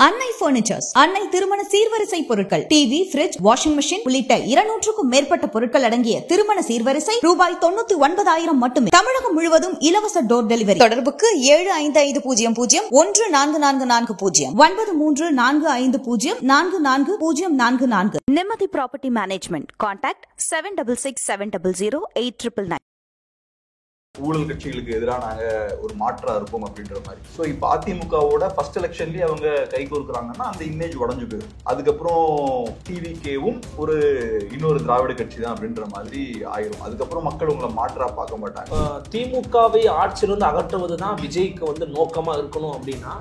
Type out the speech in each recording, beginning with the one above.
அன்னை பர்னிச்சர்ஸ், அன்னை திருமண சீர்வரிசை பொருட்கள், டிவி, பிரிட்ஜ், வாஷிங் மெஷின் உள்ளிட்ட 200க்கும் மேற்பட்ட பொருட்கள் அடங்கிய திருமண சீர்வரிசை ரூபாய் 99,000 மட்டுமே. தமிழகம் முழுவதும் இலவச டோர் டெலிவரி. தொடர்புக்கு 7550014440 9345044044. நிம்மதி ப்ராப்பர்ட்டி மேனேஜ்மெண்ட். கான்டாக்ட் 7667008999. ஊழல் கட்சிகளுக்கு எதிராக நாங்க ஒரு மாற்றா இருப்போம் அப்படின்ற மாதிரி. ஸோ இப்போ அதிமுகவோட ஃபர்ஸ்ட் எலெக்ஷன்லயே அவங்க கை கோர்க்குறாங்கன்னா அந்த இமேஜ் உடஞ்சு போயிடும். அதுக்கப்புறம் டிவிகேவும் இன்னொரு திராவிட கட்சி தான் அப்படின்ற மாதிரி ஆயிரும். அதுக்கப்புறம் மக்கள் உங்களை மாற்றா பார்க்க மாட்டாங்க. திமுகவை ஆட்சியிலிருந்து அகற்றுவதுதான் விஜய்க்கு நோக்கமா இருக்கணும் அப்படின்னா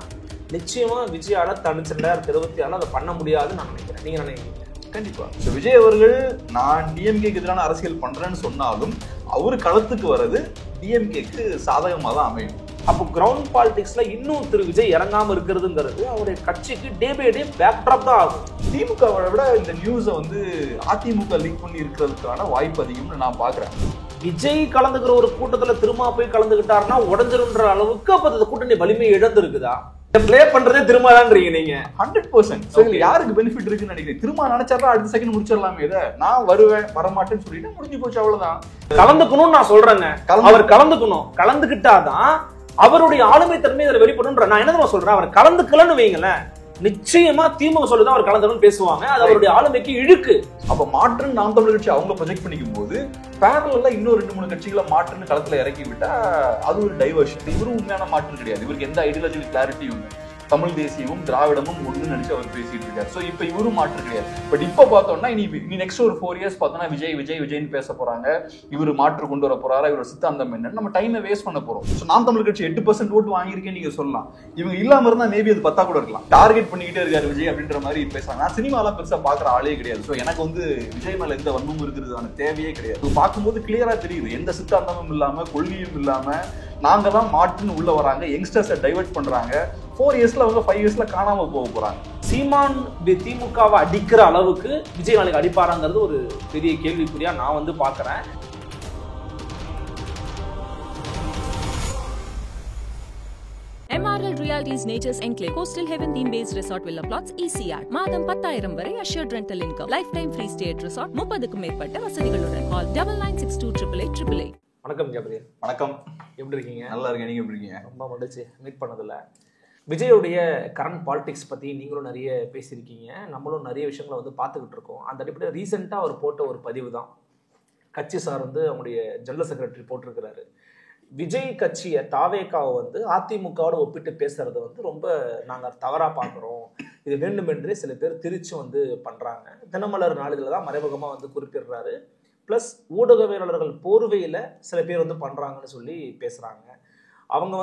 நிச்சயமா விஜயால தனிச்சு 2026 அதை பண்ண முடியாதுன்னு நான் நினைக்கிறேன். நீங்க நினைக்கிறீங்க? கண்டிப்பா. விஜய் அவர்கள் நான் டிஎம்கேக்கு எதிரான அரசியல் பண்றேன்னு சொன்னாலும் அவரு களத்துக்கு வர்றது டிஎம்கேக்கு சாதகமாக தான் அமையும். அப்போ கிரவுண்ட் பாலிடிக்ஸ்ல இன்னும் திரு விஜய் இறங்காம இருக்கிறதுங்கிறது அவருடைய கட்சிக்கு டே பை டே பேக்ட்ராப் தான் ஆகும். திமுகவை விட இந்த நியூஸை அதிமுக லீக் பண்ணி இருக்கிறதுக்கான வாய்ப்பு அதிகம்னு நான் பாக்குறேன். விஜய் கலந்துக்கிற ஒரு கூட்டத்துல திரும்ப போய் கலந்துக்கிட்டாருன்னா உடஞ்சிருன்ற அளவுக்கு அப்ப அந்த கூட்டணி வலிமை இழந்து இருக்குதா? பிளே பண்றதே திரும்பதான்றீங்க நீங்க. 100%. யாருக்கு பெனிஃபிட் இருக்குன்னு நினைக்கிறேன். திரும்ப நினைச்சாரா அடுத்த செகண்ட் முடிச்சிடலாமே. இதை நான் வருவேன் வரமாட்டேன்னு சொல்லிட்டு முடிஞ்சு போச்சு, அவ்வளவுதான். கலந்துக்கணும்னு நான் சொல்றேங்க. அவர் கலந்துக்கிட்டாதான் அவருடைய ஆளுமை தன்மை இதுல வெளிப்படும். நான் என்ன சொல்றேன், அவர் கலந்துக்கலன்னு வைங்களேன், நிச்சயமா திமுக சொல்லுதான் அவர் கலந்துக்கணும்னு பேசுவாங்க. அது அவருடைய ஆளுமைக்கு இழுக்கு. அப்ப மாற்றுன்னு நாம் தமிழர் கட்சி அவங்க ப்ரொஜெக்ட் பண்ணிக்கும் போது பேரலா இன்னும் 2-3 கட்சிகளை மாற்றுன்னு களத்துல இறக்கி விட்டா அது ஒரு டைவர்ஷன். இவரும் உண்மையான மாற்று கிடையாது. இவருக்கு எந்த ஐடியாலஜிக்கல் கிளாரிட்டியும் இல்லை. தமிழ் தேசியமும் திராவிடமும் ஒண்ணு நினைச்சு அவர் பேசிட்டு இருக்காரு. சோ இப்ப இவரும் மாற்று கிடையாது. பட் இப்ப பார்த்தோம்னா இனி நெக்ஸ்ட் ஒரு 4 இயர்ஸ் பார்த்தோம்னா விஜய்னு பேச போறாங்க. இவரு மாற்று கொண்டு வர போறாரா, இவரோட சித்தாந்தம் என்னன்னு நம்ம டைமை வேஸ்ட் பண்ண போறோம். நாம் தமிழ் கட்சி 8% ஓட்டு வாங்கியிருக்கேன்னு நீங்க சொல்லலாம். இவங்க இல்லாம இருந்தா மேபி அது 10 கூட இருக்கலாம். டார்கெட் பண்ணிக்கிட்டே இருக்காரு விஜய் அப்படின்ற மாதிரி பேசுறாங்க. நான் சினிமாலாம் பெருசா பாக்குற ஆளே கிடையாது. சோ எனக்கு விஜய் மேல எந்த வன்மமும் இருக்கிறதுக்கான தேவையே கிடையாது. பார்க்கும்போது கிளியரா தெரியுது, எந்த சித்தாந்தமும் இல்லாம கொள்கையும் இல்லாம நாங்க தான் மாற்றுன்னு உள்ள வராங்க. யங்ஸ்டர்ஸை டைவர்ட் பண்றாங்க. 4 இயர்ஸ்ல அவங்க 5 இயர்ஸ்ல காணாம போக போறாங்க. சீமான் திமுகவை அடிக்கிற அளவுக்கு விஜய் நாளைக்கு அடிப்பாராங்கிறது ஒரு பெரிய கேள்விக்குறியா நான் பாக்குறேன். MRL Realty's Nature's Enclave Coastal Heaven theme based resort villa plots ECR மாதம் 10,000 வரை assured rental income lifetime free stay at resort 30க்கும் மேற்பட்ட வசதிகளுடன் call 9962888888. வணக்கம் ஜாபரி. வணக்கம். எப்படி இருக்கீங்க? நல்லா இருக்கேன். நீங்க எப்படி இருக்கீங்க? ரொம்ப மகிழ்ச்சி மீட் பண்ணதில்ல. விஜயோடைய கரண்ட் பாலிடிக்ஸ் பற்றி நீங்களும் நிறைய பேசியிருக்கீங்க, நம்மளும் நிறைய விஷயங்களை பார்த்துக்கிட்டு இருக்கோம். அந்த அடிப்படையில் ரீசெண்டாக அவர் போட்ட ஒரு பதிவு தான் கட்சி சார்ந்து அவங்களுடைய ஜெனரல் செக்ரட்டரி போட்டிருக்கிறாரு. விஜய் கட்சியை தாவேக்காவை அதிமுகவோட ஒப்பிட்டு பேசுறது ரொம்ப நாங்கள் தவறாக பார்க்குறோம், இது வேண்டுமென்றே சில பேர் திரிச்சு பண்ணுறாங்க. தினமலர் நாளிதழில் தான் மறைமுகமாக குறிப்பிடுறாரு. ப்ளஸ் ஊடகவியலாளர்கள் போர்வையில் சில பேர் பண்ணுறாங்கன்னு சொல்லி பேசுகிறாங்க. அவங்க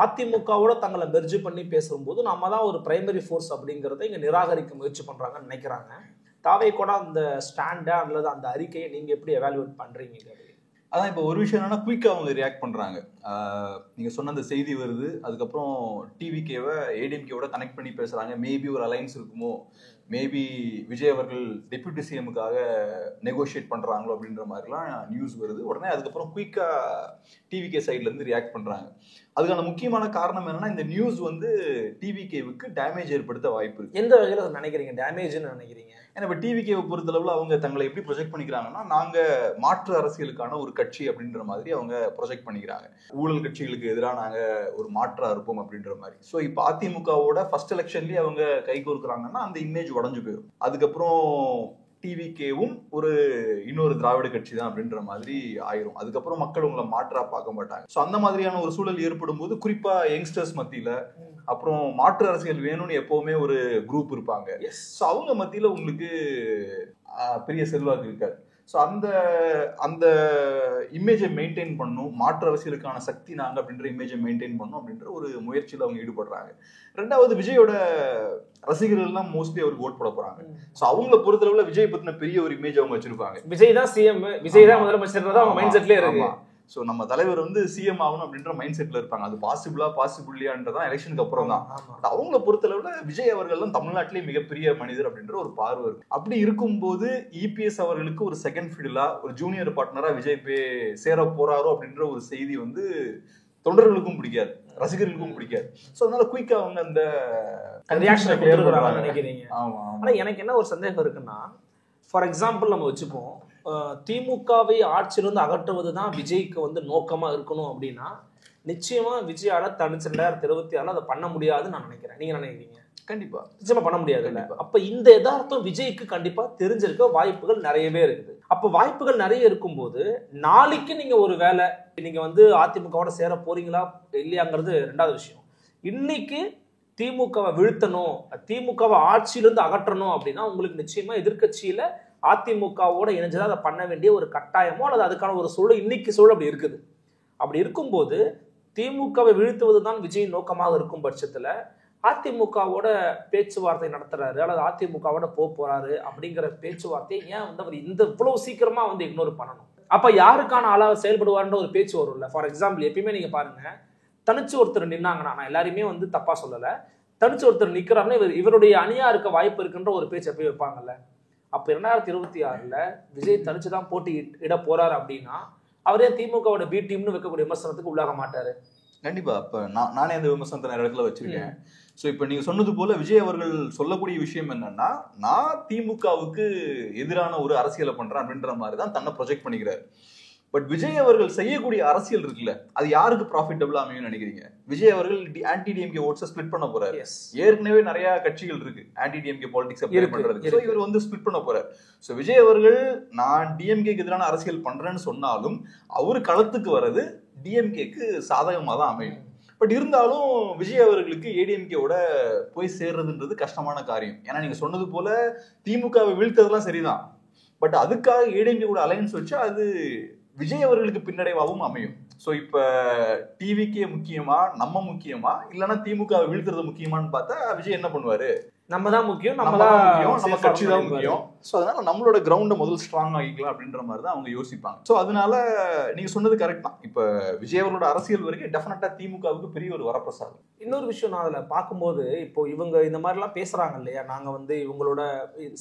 அதிமுகவோட தங்களை மெர்ஜ் பண்ணி பேசும்போது நம்ம தான் ஒரு பிரைமரி ஃபோர்ஸ் அப்படிங்கிறத இங்கே நிராகரிக்க முயற்சி பண்ணுறாங்கன்னு நினைக்கிறாங்க. தாவே கூட அந்த ஸ்டாண்டை அல்லது அந்த அறிக்கையை நீங்கள் எப்படி எவாலுவேட் பண்ணுறீங்க? அதான் இப்போ ஒரு விஷயம் என்னன்னா, குயிக்காக அவங்க ரியாக்ட் பண்ணுறாங்க. நீங்கள் சொன்ன அந்த செய்தி வருது, அதுக்கப்புறம் டிவிகேவை ஏடிஎம்கேவோட கனெக்ட் பண்ணி பேசுகிறாங்க. மேபி ஒரு அலைன்ஸ் இருக்குமோ, மேபி விஜய் அவர்கள் டெப்யூட்டி சிஎமுக்காக நெகோஷியேட் பண்ணுறாங்களோ அப்படின்ற மாதிரிலாம் நியூஸ் வருது. உடனே அதுக்கப்புறம் குயிக்காக டிவிகே சைட்லேருந்து ரியாக்ட் பண்ணுறாங்க. அதுக்கான முக்கியமான காரணம் என்னன்னா, இந்த நியூஸ் டிவிகேவுக்கு டேமேஜ் ஏற்படுத்த வாய்ப்பு இருக்குது. எந்த வகையில் நினைக்கிறீங்க டேமேஜ்னு நினைக்கிறீங்க? ஏன்னா இப்போ டிவிகேவை பொறுத்தளவில் அவங்க தங்களை எப்படி ப்ரொஜெக்ட் பண்ணிக்கிறாங்கன்னா, நாங்கள் மாற்று அரசியலுக்கான ஒரு கட்சி அப்படின்ற மாதிரி அவங்க ப்ரொஜெக்ட் பண்ணிக்கிறாங்க. ஊழல் கட்சிகளுக்கு எதிராக நாங்கள் ஒரு மாற்றா இருப்போம் அப்படின்ற மாதிரி. ஸோ இப்போ அதிமுகவோட ஃபர்ஸ்ட் எலெக்ஷன்லேயே அவங்க கை கோர்க்குறாங்கன்னா அந்த இமேஜ் உடஞ்சு போயிடும். அதுக்கப்புறம் டிவிகேவும் இன்னொரு திராவிட கட்சி தான் அப்படின்ற மாதிரி ஆயிரும். அதுக்கப்புறம் மக்கள் உங்களை மாற்றா பார்க்க மாட்டாங்க. ஸோ அந்த மாதிரியான ஒரு சூழல் ஏற்படும் போது குறிப்பா யங்ஸ்டர்ஸ் மத்தியில அப்புறம் மாற்று அரசியல் வேணும்னு எப்பவுமே ஒரு குரூப் இருப்பாங்க. ஸோ அவங்க மத்தியில உங்களுக்கு பெரிய செல்வாக்கு இருக்காது. ஸோ அந்த இமேஜை மெயின்டைன் பண்ணும், மாற்று அரசியலுக்கான சக்தி நாங்கள் அப்படின்ற இமேஜை மெயின்டைன் பண்ணும் அப்படின்ற ஒரு முயற்சியில் அவங்க ஈடுபடுறாங்க. ரெண்டாவது, விஜயோட ரசிகர்கள்லாம் மோஸ்ட்லி அவருக்கு ஓட் போட போறாங்க. ஸோ அவங்கள பொறுத்தளவுல விஜய் பத்தின பெரிய ஒரு இமேஜ் அவங்க வச்சிருப்பாங்க. விஜய் தான் சிஎம், விஜய் தான் முதலமைச்சர், அவங்க மைண்ட் செட்லேயே இருக்கு. ஸோ நம்ம தலைவர் சிஎம் ஆகணும் அப்படின்ற மைண்ட் செட்ல இருப்பாங்க. அது பாசிபிளியான்றதான் எலெக்ஷனுக்கு அப்புறம் தான். அவங்கள பொறுத்தளவுல விஜய் அவர்கள் தான் தமிழ்நாட்டிலேயே மிகப்பெரிய மனிதர் அப்படின்ற ஒரு பார்வை இருக்கு. அப்படி இருக்கும்போது இபிஎஸ் அவர்களுக்கு ஒரு செகண்ட் ஃபீல்டா, ஒரு ஜூனியர் பார்ட்னரா விஜய் சேர போறாரோ அப்படின்ற ஒரு செய்தி தொண்டர்களுக்கும் பிடிக்காது, ரசிகர்களுக்கும் பிடிக்காது. ஸோ அதனால குயிக்கா அவங்க அந்த ரியாக்ஷனை கொடுத்துருக்காங்கன்னு நினைக்கிறீங்க. ஆமா. ஆனா எனக்கு என்ன ஒரு சந்தேகம் இருக்குன்னா, ஃபார் எக்ஸாம்பிள் நம்ம வச்சுப்போம், திமுகவை ஆட்சியிலிருந்து அகற்றுவதுதான் விஜய்க்கு வந்து நோக்கமா இருக்கணும் அப்படின்னா நிச்சயமா விஜயால தனிச்சு 2026 அதை பண்ண முடியாதுன்னு நான் நினைக்கிறேன். நீங்க நினைக்கிறீங்க? கண்டிப்பா நிச்சயமா பண்ண முடியாது. அப்ப இந்த யதார்த்தம் விஜய்க்கு கண்டிப்பா தெரிஞ்சிருக்க வாய்ப்புகள் நிறையவே இருக்குது. அப்ப வாய்ப்புகள் நிறைய இருக்கும்போது நாளைக்கு நீங்க ஒரு வேலை நீங்க வந்து அதிமுகவோட சேர போறீங்களா இல்லையாங்கிறது ரெண்டாவது விஷயம். இன்னைக்கு திமுகவை வீழ்த்தணும், திமுகவை ஆட்சியிலிருந்து அகற்றணும் அப்படின்னா உங்களுக்கு நிச்சயமா எதிர்கட்சியில அதிமுகவோட இணைஞ்சுதான் அதை பண்ண வேண்டிய ஒரு கட்டாயமோ அல்லது அதுக்கான ஒரு சூழல் இன்னைக்கு சூழல் அப்படி இருக்குது. அப்படி இருக்கும்போது திமுகவை வீழ்த்துவதுதான் விஜய் நோக்கமாக இருக்கும் பட்சத்துல அதிமுகவோட பேச்சுவார்த்தை நடத்துறாரு அல்லது அதிமுகவோட போறாரு அப்படிங்கிற பேச்சுவார்த்தையை ஏன் வந்து அவர் இந்த இவ்வளவு சீக்கிரமா வந்து இக்னோர் பண்ணணும்? அப்ப யாருக்கான ஆளா செயல்படுவார்ன்ற ஒரு பேச்சு வரும்ல. ஃபார் எக்ஸாம்பிள் எப்பயுமே நீங்க பாருங்க, தனிச்சு ஒருத்தர் நின்னாங்கன்னா, நான் எல்லாருமே வந்து தப்பா சொல்லல, தனிச்சு ஒருத்தர் நிக்கிறாருன்னா இவருடைய அணியா இருக்க வாய்ப்பு இருக்குன்ற ஒரு பேச்சு எப்பயும் வைப்பாங்கல்ல. அப்ப 2026 விஜய் தனிச்சுதான் போட்டி இட போறாரு அப்படின்னா அவரே திமுகவோட பி டீம்னு வைக்கக்கூடிய விமர்சனத்துக்கு உள்ளாக மாட்டாரு. கண்டிப்பா. இப்ப நானே அந்த விமர்சனத்தை நிறைய இடத்துல வச்சிருக்கேன். ஸோ இப்போ நீங்க சொன்னது போல விஜய் அவர்கள் சொல்லக்கூடிய விஷயம் என்னன்னா, நான் திமுகவுக்கு எதிரான ஒரு அரசியலை பண்றேன் அப்படின்ற மாதிரி தான் தன்னை ப்ரொஜெக்ட் பண்ணிக்கிறாரு. பட் விஜய் அவர்கள் செய்யக்கூடிய அரசியல் இருக்குல்ல, அது யாருக்கு ப்ராஃபிட்டபிளா அமையும் நினைக்கிறீங்க? விஜய் அவர்கள் ஆன்டி டிஎம்கே ஓட்ஸை ஸ்பிளிட் பண்ண போறாரு. ஏற்கனவே நிறைய கட்சிகள் இருக்கு ஆன்டி டிஎம்கே பாலிடிக்ஸ் அப்ளை பண்றதுக்கு. ஸோ இவர் வந்து ஸ்பிளிட் பண்ண போறாரு. ஸோ விஜய் அவர்கள் நான் டிஎம்கேக்கு எதிரான அரசியல் பண்றேன்னு சொன்னாலும் அவரு களத்துக்கு வர்றது டிஎம்கேக்கு சாதகமா தான் அமையும். பட் இருந்தாலும் விஜய் அவர்களுக்கு ஏடிஎம்கேவோட போய் சேர்றதுன்றது கஷ்டமான காரியம். ஏன்னா நீங்க சொன்னது போல திமுகவை வீழ்த்ததெல்லாம் சரிதான், பட் அதுக்காக ஏடிஎம்கே கூட அலையன்ஸ் வச்சா அது விஜய் அவர்களுக்கு பின்னடைவாகவும் அமையும். ஸோ இப்போ டிவிக்கே முக்கியமா, நம்ம முக்கியமா, இல்லைன்னா திமுக வீழ்த்துறது முக்கியமானு பார்த்தா விஜய் என்ன பண்ணுவாரு? நம்ம தான் முக்கியம், நம்ம கட்சி தான் முக்கியம். ஸோ அதனால நம்மளோட கிரவுண்டை முதல் ஸ்ட்ராங் ஆகிக்கலாம் அப்படின்ற மாதிரி தான் அவங்க யோசிப்பாங்க. ஸோ அதனால நீங்க சொன்னது கரெக்ட் தான். இப்போ விஜய் அவர்களோட அரசியல் வரைக்கும் டெஃபினட்டா திமுகவுக்கு பெரிய ஒரு வரப்பிரசாதம். இன்னொரு விஷயம் நான் அதில் பார்க்கும்போது, இப்போ இவங்க இந்த மாதிரிலாம் பேசுறாங்க இல்லையா, நாங்கள் வந்து இவங்களோட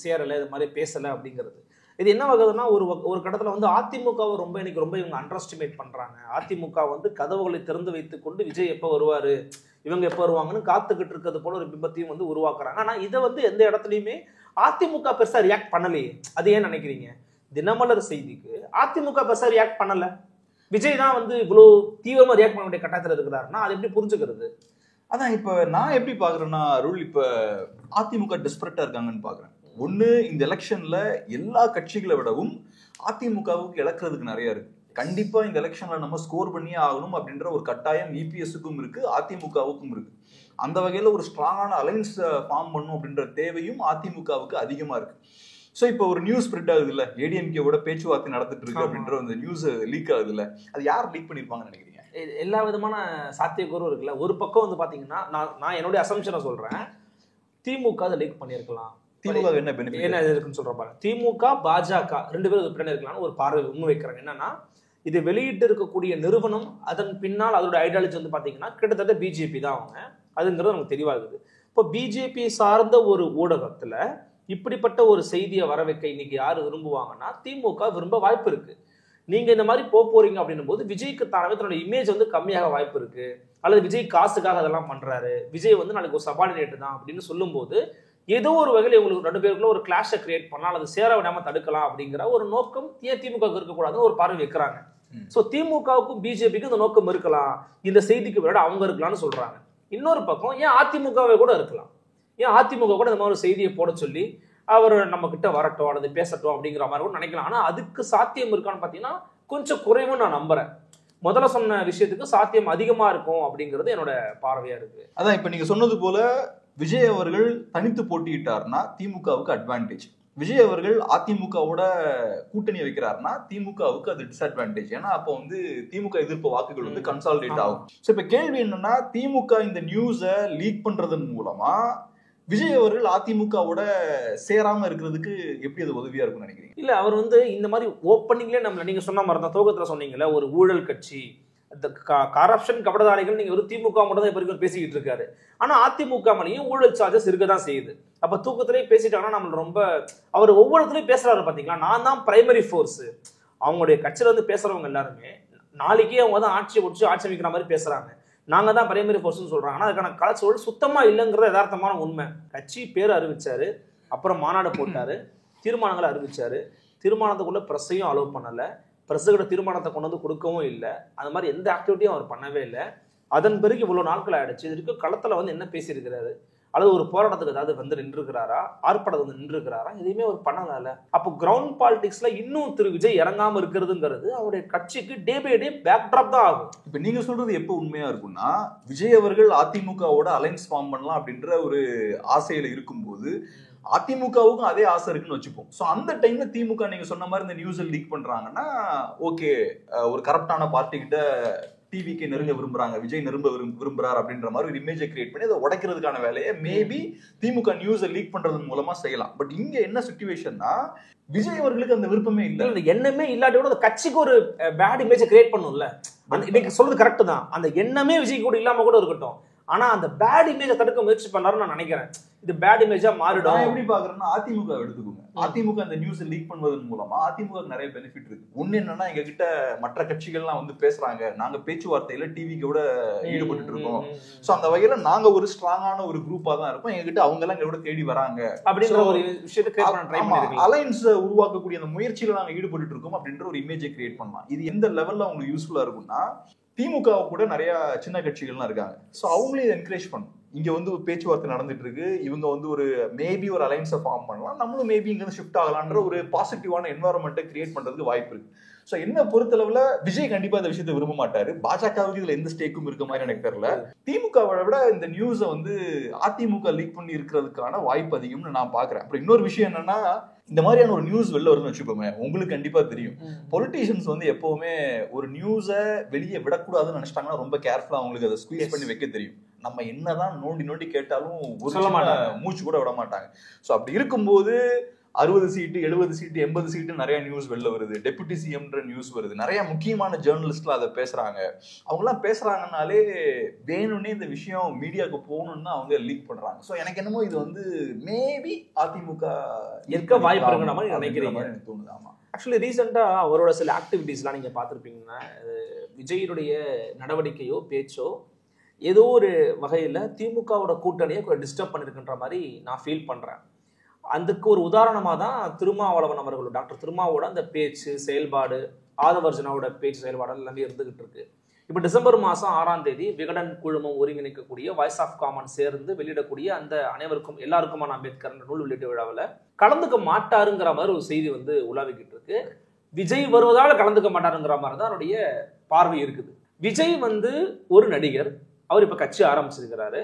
சேரலை, இது மாதிரி பேசலை அப்படிங்கிறது, இது என்ன ஆகுதுன்னா ஒரு கட்டத்தில் வந்து அதிமுகவை ரொம்ப இவங்க அண்டர் எஸ்டிமேட் பண்றாங்க. அதிமுக வந்து கதவுகளை திறந்து வைத்துக் கொண்டு விஜய் எப்போ வருவாரு, இவங்க எப்போ வருவாங்கன்னு காத்துக்கிட்டு இருக்கிறது போல ஒரு பிம்பத்தையும் வந்து உருவாக்குறாங்க. ஆனா இதை வந்து எந்த இடத்துலையுமே அதிமுக பெருசா ரியாக்ட் பண்ணலையே. அது ஏன் நினைக்கிறீங்க? தினமலர் செய்திக்கு அதிமுக பெருசா ரியாக்ட் பண்ணல, விஜய் தான் வந்து இவ்வளவு தீவிரமா ரியாக்ட் பண்ண வேண்டிய கட்டாயத்தில் இருக்கிறாருன்னா அது எப்படி புரிஞ்சுக்கிறது? அதான் இப்ப நான் எப்படி பாக்குறேன்னா ரூல், இப்ப அதிமுக டெஸ்பரேட்டா இருக்காங்கன்னு பாக்குறேன். ஒண்ணு, இந்த எலெக்ஷன்ல எல்லா கட்சிகளை விடவும் அதிமுகவுக்கு இழக்கிறதுக்கு நிறைய இருக்கு. கண்டிப்பா இந்த எலெக்ஷன்ல நம்ம ஸ்கோர் பண்ணியே ஆகணும் அப்படின்ற ஒரு கட்டாயம் இபிஎஸ்க்கும் இருக்கு, அதிமுகவுக்கும் இருக்கு. அந்த வகையில ஒரு ஸ்ட்ராங்கான அலைன்ஸ் ஃபார்ம் பண்ணும் அப்படின்ற தேவையும் அதிமுகவுக்கு அதிகமா இருக்கு. ஸோ இப்போ ஒரு நியூஸ் ஸ்ப்ரெட் ஆகுது இல்ல, ஏடிஎம்கேவோட பேச்சுவார்த்தை நடந்துட்டு இருக்கு அப்படின்ற அந்த நியூஸ் லீக் ஆகுது இல்ல, அது யார் லீக் பண்ணிருப்பாங்கன்னு நினைக்கிறீங்க? எல்லா விதமான சாத்தியக்கூறும் இருக்குல்ல. ஒரு பக்கம் வந்து பாத்தீங்கன்னா, நான் என்னுடைய அசம்ஷனை சொல்றேன், திமுக அதை லீக் பண்ணிருக்கலாம். திமுக என்ன பெனிஃபிட் என்ன இருக்குன்னு சொல்ற பாருங்க. திமுக பாஜக 2 பேரும் பின்னாடி இருக்கலாம்னு ஒரு பார்வை முன் வைக்கிறாங்க. என்னன்னா, இது வெளியிட்டு இருக்கக்கூடிய நிறுவனம், அதன் பின்னால் அதோட ஐடியாலஜி வந்து பாத்தீங்கன்னா கிட்டத்தட்ட பிஜேபி தான் அவங்க, அதுங்கிறது நமக்கு தெளிவாகுது. இப்போ பிஜேபி சார்ந்த ஒரு ஊடகத்துல இப்படிப்பட்ட ஒரு செய்தியை வர வைக்க இன்னைக்கு யாரு விரும்புவாங்கன்னா திமுக விரும்ப வாய்ப்பு இருக்கு. நீங்க இந்த மாதிரி போறீங்க அப்படின்னும் போது விஜய்க்கு தானவே தன்னோட இமேஜ் வந்து கம்மியாக வாய்ப்பு இருக்கு, அல்லது விஜய் காசுக்காக அதெல்லாம் பண்றாரு, விஜய் வந்து நாளைக்கு ஒரு சபார்டினேட் தான் அப்படின்னு சொல்லும் போது ஏதோ ஒரு வகையில் உங்களுக்கு 2 பேருக்குள்ள ஒரு கிளாஷை கிரியேட் பண்ணலாம், அது சேர விடாம தடுக்கலாம் அப்படிங்கிற ஒரு நோக்கம் ஏன் திமுக இருக்கக்கூடாதுன்னு ஒரு பார்வை வைக்கிறாங்க. சோ திமுகவுக்கும் பிஜேபிக்கும் இந்த நோக்கம் இருக்கலாம், இந்த செய்திக்கு விட அவங்க இருக்கலாம்னு சொல்றாங்க. இன்னொரு பக்கம் ஏன் அதிமுகவை கூட இருக்கலாம், ஏன் அதிமுக கூட இந்த மாதிரி ஒரு செய்தியை போட சொல்லி அவர் நம்ம கிட்ட வரட்டும் அல்லது பேசட்டும் அப்படிங்கிற மாதிரி கூட நினைக்கலாம். ஆனா அதுக்கு சாத்தியம் இருக்கான்னு பாத்தீங்கன்னா கொஞ்சம் குறைவுன்னு நான் நம்புறேன். முதல்ல சொன்ன விஷயத்துக்கு சாத்தியம் அதிகமா இருக்கும் அப்படிங்கிறது என்னோட பார்வையா இருக்கு. அதான் இப்ப நீங்க சொன்னது போல விஜய் அவர்கள் தனித்து போட்டியிட்டார்னா திமுகவுக்கு அட்வான்டேஜ், விஜய் அவர்கள் அதிமுகவோட கூட்டணி வைக்கிறாருன்னா திமுகவுக்கு அது டிஸ்அட்வான்டேஜ். ஏன்னா அப்போ வந்து திமுக எதிர்ப்பு வாக்குகள் வந்து கன்சாலிடேட் ஆகும். ஸோ இப்போ கேள்வி என்னன்னா, திமுக இந்த நியூஸை லீக் பண்றதன் மூலமா விஜய் அவர்கள் அதிமுகவோட சேராம இருக்கிறதுக்கு எப்படி அது உதவியா இருக்கும்னு நினைக்கிறீங்க? இல்ல, அவர் வந்து இந்த மாதிரி ஓப்பனிங்லேயே நம்மள நீங்க சொன்ன மாதிரி தான் துவக்கத்துல சொன்னீங்கல்ல, ஒரு ஊழல் கட்சி, கரப்ஷன் கபடதாரிகள் நீங்க ஒரு திமுக மட்டும் தான் இப்ப வரைக்கும் பேசிக்கிட்டு இருக்காரு. ஆனா அதிமுக மணியும் ஊழல் சார்ஜஸ் இருக்கதான் செய்யுது. அப்ப தூக்கத்திலேயே பேசிட்டாங்கன்னா நம்ம ரொம்ப அவர் ஒவ்வொருத்தரையும் பேசுறாரு பாத்தீங்களா, நான் தான் பிரைமரி ஃபோர்ஸ். அவங்களுடைய கட்சியில வந்து பேசுறவங்க எல்லாருமே நாளைக்கே அவங்க தான் ஆட்சியை பிடிச்சி ஆட்சி அமைக்கிற மாதிரி பேசுறாங்க. நாங்க தான் பிரைமரி ஃபோர்ஸ்னு சொல்றாங்க. ஆனா அதுக்கான களச்சூழல் சுத்தமா இல்லைங்கிறது யதார்த்தமான உண்மை. கட்சி பேர் அறிவிச்சாரு, அப்புறம் மாநாடு போட்டாரு, தீர்மானங்களை அறிவிச்சாரு. தீர்மானத்துக்குள்ள பிரஸ்ஸையும் அலோவ் பண்ணல, பிரஸ்ஸுக்கிட்ட தீர்மானத்தை கொண்டு வந்து கொடுக்கவும் இல்லை. அந்த மாதிரி எந்த ஆக்டிவிட்டியும் அவர் பண்ணவே இல்லை. அதன் பிறகு இவ்வளவு நாட்கள் ஆயிடுச்சு. இதுக்கு களத்துல வந்து என்ன பேசியிருக்கிறாரு, அல்லது ஒரு போராட்டத்துக்கு ஏதாவது வந்து நின்றுக்கிறாரா, ஆர்ப்பாட்டத்தை வந்து நின்றுக்கிறாரா, எதுவுமே அவர் பண்ணல. அப்போ கிரவுண்ட் பாலிடிக்ஸ்ல இன்னும் திரு விஜய் இறங்காம இருக்கிறதுங்கிறது அவருடைய கட்சிக்கு டே பை டே பேக்ட்ராப் தான் ஆகும். இப்ப நீங்க சொல்றது எப்போ உண்மையா இருக்கும்னா, விஜய் அவர்கள் அதிமுகவோட அலைன்ஸ் ஃபார்ம் பண்ணலாம் அப்படின்ற ஒரு ஆசையில இருக்கும்போது அதிமுகவுக்கும் அதே ஆசை இருக்குன்னு வச்சுப்போம். ஸோ அந்த டைம்ல திமுக நீங்க சொன்ன மாதிரி இந்த நியூஸ் லீக் பண்றாங்கன்னா ஓகே, ஒரு கரப்டான பார்ட்டி கிட்ட டிவிக்கு நெருங்க விரும்புறாங்க, விஜய் நெருங்க விரும்புறாரு அப்படின்ற மாதிரி ஒரு இமேஜை கிரியேட் பண்ணி அதை உடைக்கிறதுக்கான வேலையை மேபி திமுக நியூஸை லீக் பண்றது மூலமா செய்யலாம். பட் இங்க என்ன சிச்சுவேஷன்னா, விஜய் அவர்களுக்கு அந்த விருப்பமே இல்லை, அந்த எண்ணமே இல்லாட்டியோட அந்த கட்சிக்கு ஒரு பேட் இமேஜை கிரியேட் பண்ணும்ல. இன்னைக்கு சொல்றது கரெக்ட் தான். அந்த எண்ணமே விஜய் கூட இல்லாம கூட இருக்கட்டும், ஆனா அந்த பேட் இமேஜை தடுக்க முயற்சி பண்ணாருன்னு நான் நினைக்கிறேன். இது பேட் இமேஜா மாறிடும். நான் எப்படி பாக்குறேன்னா, அதிமுக எடுத்துக்கோங்க. அதிமுக அந்த நியூஸ் லீக் பண்ணுவதன் மூலமா அதிமுக நிறைய பெனிஃபிட் இருக்கு. ஒண்ணு என்னன்னா, எங்க கிட்ட மற்ற கட்சிகள்லாம் வந்து பேசுறாங்க, நாங்க பேச்சுவார்த்தையில டிவிக்கு கூட ஈடுபட்டு இருக்கோம். சோ அந்த வகையில நாங்க ஒரு ஸ்ட்ராங்கான ஒரு குரூப்பா தான் இருப்போம், எங்க கிட்ட அவங்க எல்லாம் எங்க கூட தேடி வராங்க அப்படின்ற ஒரு விஷயத்தை அலைன்ஸ் உருவாக்கக்கூடிய அந்த முயற்சியில நாங்க ஈடுபட்டு இருக்கோம் அப்படின்ற ஒரு இமேஜை கிரியேட் பண்ணலாம். இது எந்த லெவல்ல அவங்களுக்கு யூஸ்ஃபுல்லா இருக்கும்னா, திமுக கூட நிறைய சின்ன கட்சிகள்லாம் இருக்காங்க. ஸோ அவங்களே இதை என்கரேஜ் பண்ணும். இங்க வந்து ஒரு பேச்சுவார்த்தை நடந்துட்டு இருக்கு, இவங்க வந்து ஒரு மேபி ஒரு அலைன்ஸை ஃபார்ம் பண்ணலாம், நம்மளும் மேபி இங்க இருந்து ஷிஃப்ட் ஆகலான்ற ஒரு பாசிட்டிவான என்வாரன்மெண்ட்டை கிரியேட் பண்றதுக்கு வாய்ப்பு இருக்கு. ஸோ என்ன பொறுத்தளவுல விஜய் கண்டிப்பா இந்த விஷயத்தை விரும்ப மாட்டாரு. பாஜகவுக்கு இதுல எந்த ஸ்டேக்கும் இருக்க மாதிரி எனக்கு தெரியல. திமுகவை விட இந்த நியூஸை வந்து அதிமுக லீக் பண்ணி இருக்கிறதுக்கான வாய்ப்பு அதிகம்னு நான் பாக்குறேன். அப்புறம் இன்னொரு விஷயம் என்னன்னா, இந்த மாதிரியான ஒரு நியூஸ் வெளில வருதுன்னு வச்சுக்கோங்க, உங்களுக்கு கண்டிப்பா தெரியும், பொலிட்டீஷியன்ஸ் வந்து எப்பவுமே ஒரு நியூஸை வெளியே விடக்கூடாதுன்னு நினைச்சிட்டாங்கன்னா ரொம்ப கேர்ஃபுல்லா அவங்களுக்கு அதை ஸ்குவீஸ் பண்ணி வைக்க தெரியும். நம்ம என்னதான் நோண்டி கேட்டாலும் ஒரு மூச்சு கூட விட மாட்டாங்க. ஸோ அப்படி இருக்கும்போது 60 சீட்டு 70 சீட்டு 80 சீட்டு நிறைய நியூஸ் வெளில வருது, டெபுட்டி சிஎம்ன்ற நியூஸ் வருது, நிறைய முக்கியமான ஜேர்னலிஸ்ட்லாம் அதை பேசுறாங்க. அவங்கலாம் பேசுறாங்கனாலே வேணும்னே இந்த விஷயம் மீடியாவுக்கு போகணும்னு அவங்க லீக் பண்றாங்க. ஸோ எனக்கு என்னமோ இது வந்து மேபி அதிமுக இருக்க வாய்ப்பு இருக்கிற மாதிரி நினைக்கிறீங்க எனக்கு தோணுது. ஆமா, ஆக்சுவலி ரீசெண்டா அவரோட சில ஆக்டிவிட்டீஸ்லாம் நீங்க பார்த்துருப்பீங்கன்னா, விஜயினுடைய நடவடிக்கையோ பேச்சோ ஏதோ ஒரு வகையில் திமுகவோட கூட்டணியை டிஸ்டர்ப் பண்ணிருக்குன்ற மாதிரி நான் ஃபீல் பண்றேன். அதுக்கு ஒரு உதாரணமாக தான் திருமாவளவன் அவர்களோட, டாக்டர் திருமாவோட அந்த பேச்சு செயல்பாடு, ஆதவர்ஜனாவோட பேச்சு செயல்பாடு எல்லாமே இருந்துகிட்டு இருக்கு. இப்போ டிசம்பர் மாதம் 6ஆம் தேதி விகடன் குழுமம் ஒருங்கிணைக்கக்கூடிய வாய்ஸ் ஆஃப் காமன் சேர்ந்து வெளியிடக்கூடிய அந்த அனைவருக்கும் எல்லாருக்குமான அம்பேத்கர் நூல் வெளியீட்டு விழாவில் கலந்துக்க மாட்டாருங்கிற மாதிரி ஒரு செய்தி வந்து உலாவிக்கிட்டு இருக்கு. விஜய் வருவதால் கலந்துக்க மாட்டாருங்கிற மாதிரி தான் அவருடைய பார்வை இருக்குது. விஜய் வந்து ஒரு நடிகர், அவர் இப்போ கட்சி ஆரம்பிச்சிருக்கிறாரு.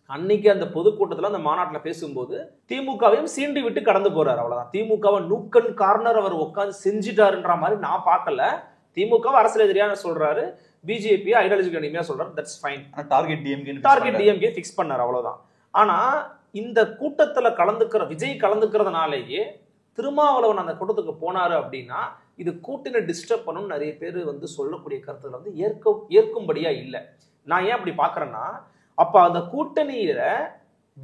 அன்னைக்கு அந்த பொதுக்கூட்டத்தில் அந்த மாநாட்டில் பேசும்போது திமுகவையும் சீண்டி விட்டு கடந்து போறாரு, அவ்வளவுதான். திமுகவை நூக்கன் கார்னர் அவர் உட்காந்து செஞ்சுட்டாருன்ற மாதிரி நான் பார்க்கல. திமுகவை அரசியல் எதிரியான சொல்றாரு, பிஜேபி ஐடியாலஜிக்கு அடிமையா சொல்றாரு, that's fine. Target DMK fix பண்ணாரு, அவ்வளவுதான். ஆனா இந்த கூட்டத்துல விஜய் கலந்துக்கிறதுனாலேயே திருமாவளவன் அந்த கூட்டத்துக்கு போனாரு அப்படின்னா இது கூட்டணி டிஸ்டர்ப் பண்ணணும் நிறைய பேர் வந்து சொல்லக்கூடிய கருத்துக்கள் வந்து ஏற்கும்படியா இல்லை. நான் ஏன் அப்படி பாக்குறேன்னா, அப்ப அந்த கூட்டணியில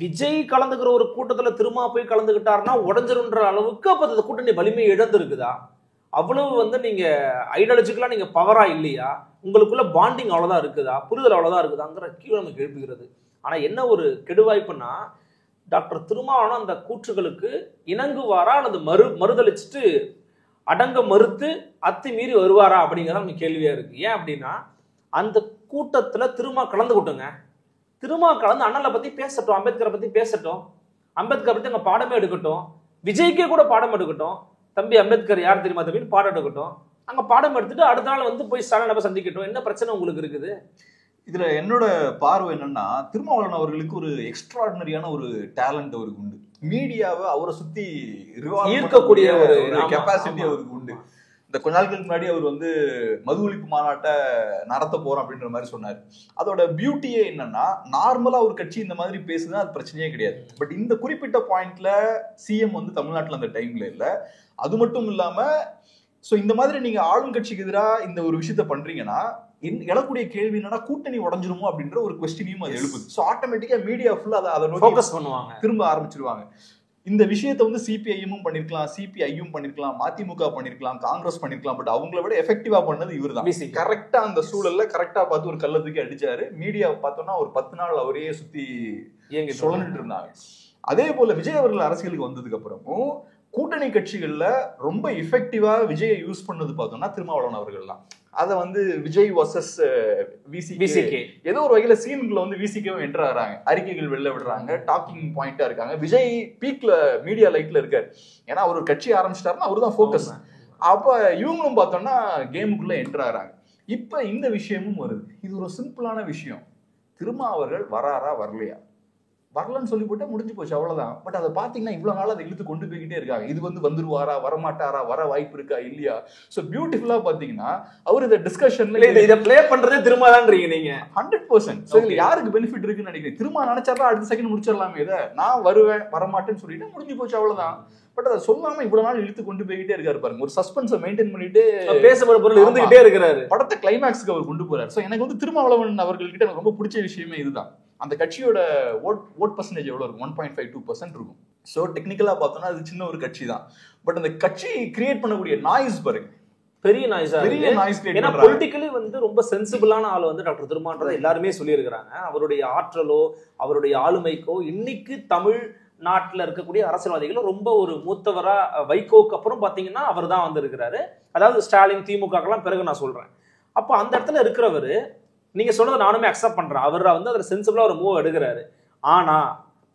விஜய் கலந்துக்கிற ஒரு கூட்டத்துல திருமா போய் கலந்துக்கிட்டாருன்னா உடஞ்சிருன்ற அளவுக்கு அப்ப அந்த கூட்டணி வலிமை இழந்திருக்குதா? அவ்வளவு வந்து நீங்க ஐடியாலஜிக்கலா நீங்க பவரா இல்லையா? உங்களுக்குள்ள பாண்டிங் அவ்வளவுதான் இருக்குதா? புரிதல் அவ்வளவுதான் இருக்குதாங்கிற கீழே நமக்கு எழுப்புகிறது. ஆனா என்ன ஒரு கெடுவாய்ப்புன்னா, டாக்டர் திருமாவளவன் அந்த கூற்றுகளுக்கு இணங்குவாரா அல்லது மறுதளிச்சுட்டு அடங்க மறுத்து அத்துமீறி வருவாரா அப்படிங்கிறத நம்ம கேள்வியா இருக்கு. ஏன் அப்படின்னா, அந்த கூட்டத்துல திருமா கலந்துக்கிட்டோங்க, திருமா கலந்து அண்ணலை பத்தி பேசட்டும், அம்பேத்கரை பத்தி பேசட்டும், அம்பேத்கர் பத்தி அங்க பாடமே எடுக்கட்டும், விஜய்க்கே கூட பாடம் எடுக்கட்டும், தம்பி அம்பேத்கர் யார் தெரியுமா தம்பின்னு பாடம் எடுக்கட்டும், அங்க பாடம் எடுத்துட்டு அடுத்த நாள் வந்து போய் ஸ்டாலின் சந்திக்கட்டும். என்ன பிரச்சனை உங்களுக்கு இருக்குது? இதுல என்னோட பார்வை என்னன்னா, திருமாவளவன் அவர்களுக்கு ஒரு எக்ஸ்ட்ராடினரியான ஒரு டேலண்ட் அவருக்கு உண்டு. மீடியாவை அவரை சுத்தி ஈர்க்கக்கூடிய ஒரு கெப்பாசிட்டி அவருக்கு உண்டு. இந்த கொஞ்ச நாட்களுக்கு முன்னாடி அவர் வந்து மது ஒழிப்பு மாநாட்டை நடத்த போறோம் அப்படின்ற மாதிரி சொன்னார். அதோட பியூட்டியே என்னன்னா, நார்மலா ஒரு கட்சி இந்த மாதிரி பேசுனா அது பிரச்சனையே கிடையாது. பட் இந்த குறிப்பிட்ட பாயிண்ட்ல சிஎம் வந்து தமிழ்நாட்டில் அந்த டைம்ல இல்ல. அது மட்டும் இல்லாம சோ இந்த மாதிரி நீங்க ஆளும் கட்சிக்கு எதிராக இந்த ஒரு விஷயத்த பண்றீங்கன்னா எழக்கூடிய கேள்வி என்னன்னா, கூட்டணி உடஞ்சிருமோ அப்படின்ற ஒரு கொஸ்டினையும் அது எழுப்புது. ஸோ ஆட்டோமேட்டிக்கா மீடியா ஃபுல்லா அதை நோக்கி ஃபோக்கஸ் பண்ணுவாங்க, திரும்ப ஆரம்பிச்சிருவாங்க. இந்த விஷயத்தை வந்து சிபிஐயும் பண்ணிருக்கலாம், சிபிஐயும் பண்ணிருக்கலாம், மதிமுக பண்ணிருக்கலாம், காங்கிரஸ் பண்ணிருக்கலாம். பட் அவங்கள விட எஃபெக்டிவா பண்ணது இவர் தான். கரெக்டா அந்த சூழல்ல கரெக்டா பார்த்து ஒரு கல்ல தூக்கி அடிச்சாரு. மீடியா பார்த்தோம்னா ஒரு 10 நாள் அவரே சுத்தி சுழந்துட்டு இருந்தாங்க. அதே போல விஜய் அவர்கள் அரசியலுக்கு வந்ததுக்கு அப்புறமும் கூட்டணி கட்சிகள்ல ரொம்ப எஃபெக்டிவா விஜயை யூஸ் பண்ணது பார்த்தோம்னா திருமாவளவன் அவர்கள் தான். அதை வந்து விஜய் வர்சஸ் விசிகே ஏதோ ஒரு வகையில சீன்குள்ள வந்து விசிகேவும் என்டர் ஆகிறாங்க, அறிக்கைகள் வெளில விடுறாங்க, டாக்கிங் பாயிண்டா இருக்காங்க. விஜய் பீக்ல மீடியா லைட்ல இருக்காரு. ஏன்னா அவர் ஒரு கட்சி ஆரம்பிச்சிட்டாருன்னா அவரு தான் ஃபோக்கஸ். அப்ப இவங்களும் பார்த்தோம்னா கேமுக்குள்ள என்டர் ஆகிறாங்க. இப்ப இந்த விஷயமும் வருது. இது ஒரு சிம்பிளான விஷயம். திருமா அவர்கள் வராரா வரலையா, வரலன்னு சொல்லி போட்டா முடிஞ்சு போச்சு, அவ்வளவுதான். பட் அதை பாத்தீங்கன்னா இவ்வளவு நாள் அதை இழுத்து கொண்டு போய்கிட்டே இருக்காங்க. இது வந்து வந்துருவாரா, வரமாட்டாரா, வர வாய்ப்பு இருக்கா இல்லையா. சோ பியூட்டிஃபுல்லா பாத்தீங்கன்னா அவர் இந்த டிஸ்கஷன்ல இதை பிளே பண்றதே திருமாதான்றீங்க நீங்க 100%. சோ இதுல யாருக்கு பெனிஃபிட் இருக்குன்னு நினைக்கிறேன். திருமா நினைச்சாரா அடுத்த செகண்ட் முடிச்சிடலாமே, இதை நான் வருவேன் வரமாட்டேன்னு சொல்லிட்டு முடிஞ்சு போச்சு, அவ்வளவுதான். பட் அதை சொல்லாம இவ்வளவு நாள் இழுத்து கொண்டு போய்கிட்டே இருக்காரு பாருங்க. ஒரு சஸ்பென்ஸை மெயின்டைன் பண்ணிட்டு பேசப்பட பொருள் இருந்துகிட்டே இருக்கிறாரு. படத்தை கிளைமேக்ஸ்க்கு அவர் கொண்டு போறாரு. சோ எனக்கு வந்து திருமாவளவன் அவர்கள்கிட்ட எனக்கு ரொம்ப பிடிச்ச விஷயமே இதுதான். அந்த கட்சியோட ஓட் பர்சன்டேஜ் எவ்வளவு இருக்கும், 1.52% இருக்கும். ஸோ டெக்னிக்கலா பார்த்தோம்னா அது சின்ன ஒரு கட்சி தான். பட் அந்த கட்சி கிரியேட் பண்ணக்கூடிய நாய்ஸ் பாருங்க, பெரிய நாய்ஸ். ஏன்னா பொலிட்டிக்கலி வந்து ரொம்ப சென்சிபிளான ஆள் வந்து டாக்டர் திருமான்றதை எல்லாருமே சொல்லியிருக்கிறாங்க. அவருடைய ஆற்றலோ அவருடைய ஆளுமைக்கோ இன்னைக்கு தமிழ் நாட்டில் இருக்கக்கூடிய அரசியல்வாதிகள் ரொம்ப ஒரு மூத்தவரா, வைகோக்கு அப்புறம் பாத்தீங்கன்னா அவர் தான் வந்து இருக்கிறாரு. அதாவது ஸ்டாலின் திமுகலாம் பிறகு நான் சொல்றேன். அப்போ அந்த இடத்துல இருக்கிறவரு நீங்க சொன்னதை நானுமே அக்செப்ட் பண்றேன். அவர் வந்து அதில் சென்சிபிளா ஒரு மூவ் எடுக்கிறாரு. ஆனா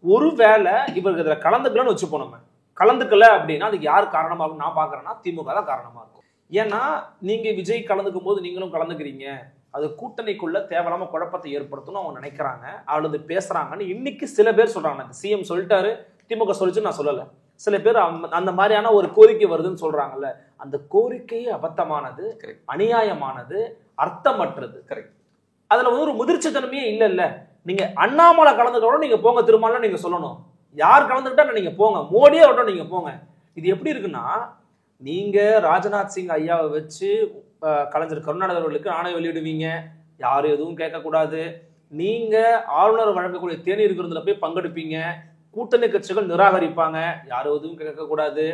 ஒருவேளை இவருக்கு இதுல கலந்துக்கலன்னு வச்சுப்போம், நம்ம கலந்துக்கல அப்படின்னா அதுக்கு யார் காரணமாகும் நான் பாக்குறேன்னா திமுக தான் காரணமா இருக்கும். ஏன்னா நீங்க விஜய் கலந்துக்கும் போது நீங்களும் கலந்துக்கிறீங்க, அது கூட்டணிக்குள்ள தேவையில்லாம குழப்பத்தை ஏற்படுத்தணும் அவங்க நினைக்கிறாங்க அல்லது பேசுறாங்கன்னு இன்னைக்கு சில பேர் சொல்றாங்க. சிஎம் சொல்லிட்டாரு, திமுக சொல்லிச்சுன்னு நான் சொல்லல. சில பேர் அந்த மாதிரியான ஒரு கோரிக்கை வருதுன்னு சொல்றாங்கல்ல, அந்த கோரிக்கையே அபத்தமானது, அநியாயமானது, அர்த்தமற்றது. கரெக்ட். அதுல வந்து ஒரு முதிர்ச்சி தன்மையே இல்ல. நீங்க அண்ணாமலை கலந்துக்கிறோம் நீங்க போங்க, திருமாவளவன் நீங்க சொல்லணும். யார் கலந்துக்கிட்டா நீங்க போங்க, மோடியே வரட்டும் நீங்க போங்க. இது எப்படி இருக்குன்னா, நீங்க ராஜ்நாத் சிங் ஐயாவை வச்சு கலைஞர் கருணாநிதி அவர்களுக்கு ஆணை வெளியிடுவீங்க, யாரும் எதுவும் கேட்கக்கூடாது. நீங்க ஆளுநர் வழங்கக்கூடிய தேநீர் விருந்துல போய் பங்கெடுப்பீங்க, கூட்டணி கட்சிகள் நிராகரிப்பாங்க, யாரும் எதுவும் கேட்கக்கூடாது.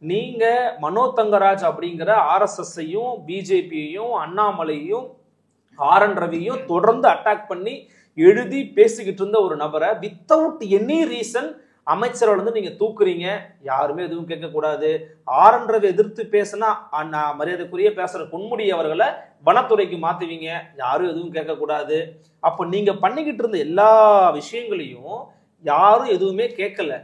நீங்க மனோ தங்கராஜ் அப்படிங்கிற RSS-ஐயும் பிஜேபியையும் அண்ணாமலையும் RN ரவியும் தொடர்ந்து அட்டாக் பண்ணி எழுதி பேசிக்கிட்டு இருந்த ஒரு நபரை வித்தவுட் எனி ரீசன் அமைச்சரை வந்து நீங்க தூக்குறீங்க, யாருமே எதுவும் கேட்கக்கூடாது. RN ரவி எதிர்த்து பேசினா மரியாதைக்குரிய பேசுற பொன்முடி அவர்களை வனத்துறைக்கு மாத்துவீங்க, யாரும் எதுவும் கேட்கக்கூடாது. அப்போ நீங்க பண்ணிக்கிட்டு இருந்த எல்லா விஷயங்களையும் யாரும் எதுவுமே கேட்கல.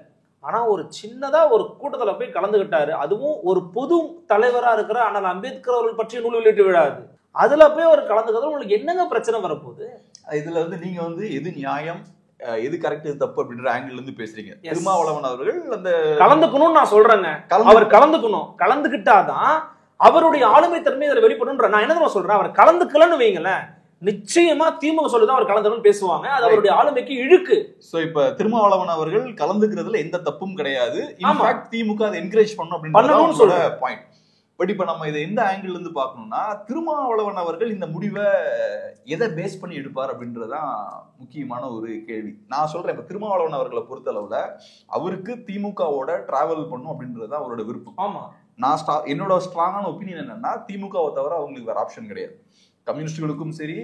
ஆனா ஒரு சின்னதா ஒரு கூட்டத்துல போய் கலந்துகிட்டாரு. அதுவும் ஒரு பொது தலைவரா இருக்கிற அண்ணல் அம்பேத்கர் அவர்கள் பற்றிய நூல் வெளியிட்டு விடாது. அதுல போய் ஒரு கலந்துக்கிறது உங்களுக்கு என்னங்க பிரச்சனை வரப்போகுது? இதுல வந்து நீங்க வந்து எது நியாயம் எது கரெக்ட் எது தப்பு அப்படின்ற ஆங்கிள் இருந்து பேசுறீங்க. திருமாவளவன் அவர்கள் அந்த கலந்துக்கணும்னு நான் சொல்றேங்க. அவர் கலந்துக்கணும், கலந்துக்கிட்டாதான் அவருடைய ஆளுமை தன்மை அதுல வெளிப்படுன்ற. நான் என்ன சொல்றேன், அவர் கலந்துக்கலன்னு வைங்களேன், நிச்சயமா திமுக சொல்லிதான் அவர் கலந்துக்கணும் பேசுவாங்க. அது அவருடைய ஆளுமைக்கு இழுக்கு. சோ இப்ப திருமாவளவன் அவர்கள் கலந்துக்கிறதுல எந்த தப்பும் கிடையாது. இன்ஃபேக்ட் திமுக அதை என்கரேஜ் பண்ணணும் அப்படின்னு சொல்ற பாயிண்ட். பட் இப்ப நம்ம இதை எந்த ஆங்கிள் இருந்து பார்க்கணும்னா, திருமாவளவன் அவர்கள் இந்த முடிவை எதை பேஸ் பண்ணி எடுப்பார் அப்படின்றதுதான் முக்கியமான ஒரு கேள்வி. நான் சொல்றேன், இப்ப திருமாவளவன் அவர்களை பொறுத்த அளவுல அவருக்கு திமுகவோட டிராவல் பண்ணும் அப்படின்றதுதான் அவரோட விருப்பம். ஆமா, நான் என்னோட ஸ்ட்ராங்கான ஒப்பீனியன் என்னன்னா, திமுகவை தவிர அவங்களுக்கு வேற ஆப்ஷன் கிடையாது. கம்யூனிஸ்டுகளுக்கும் சரி,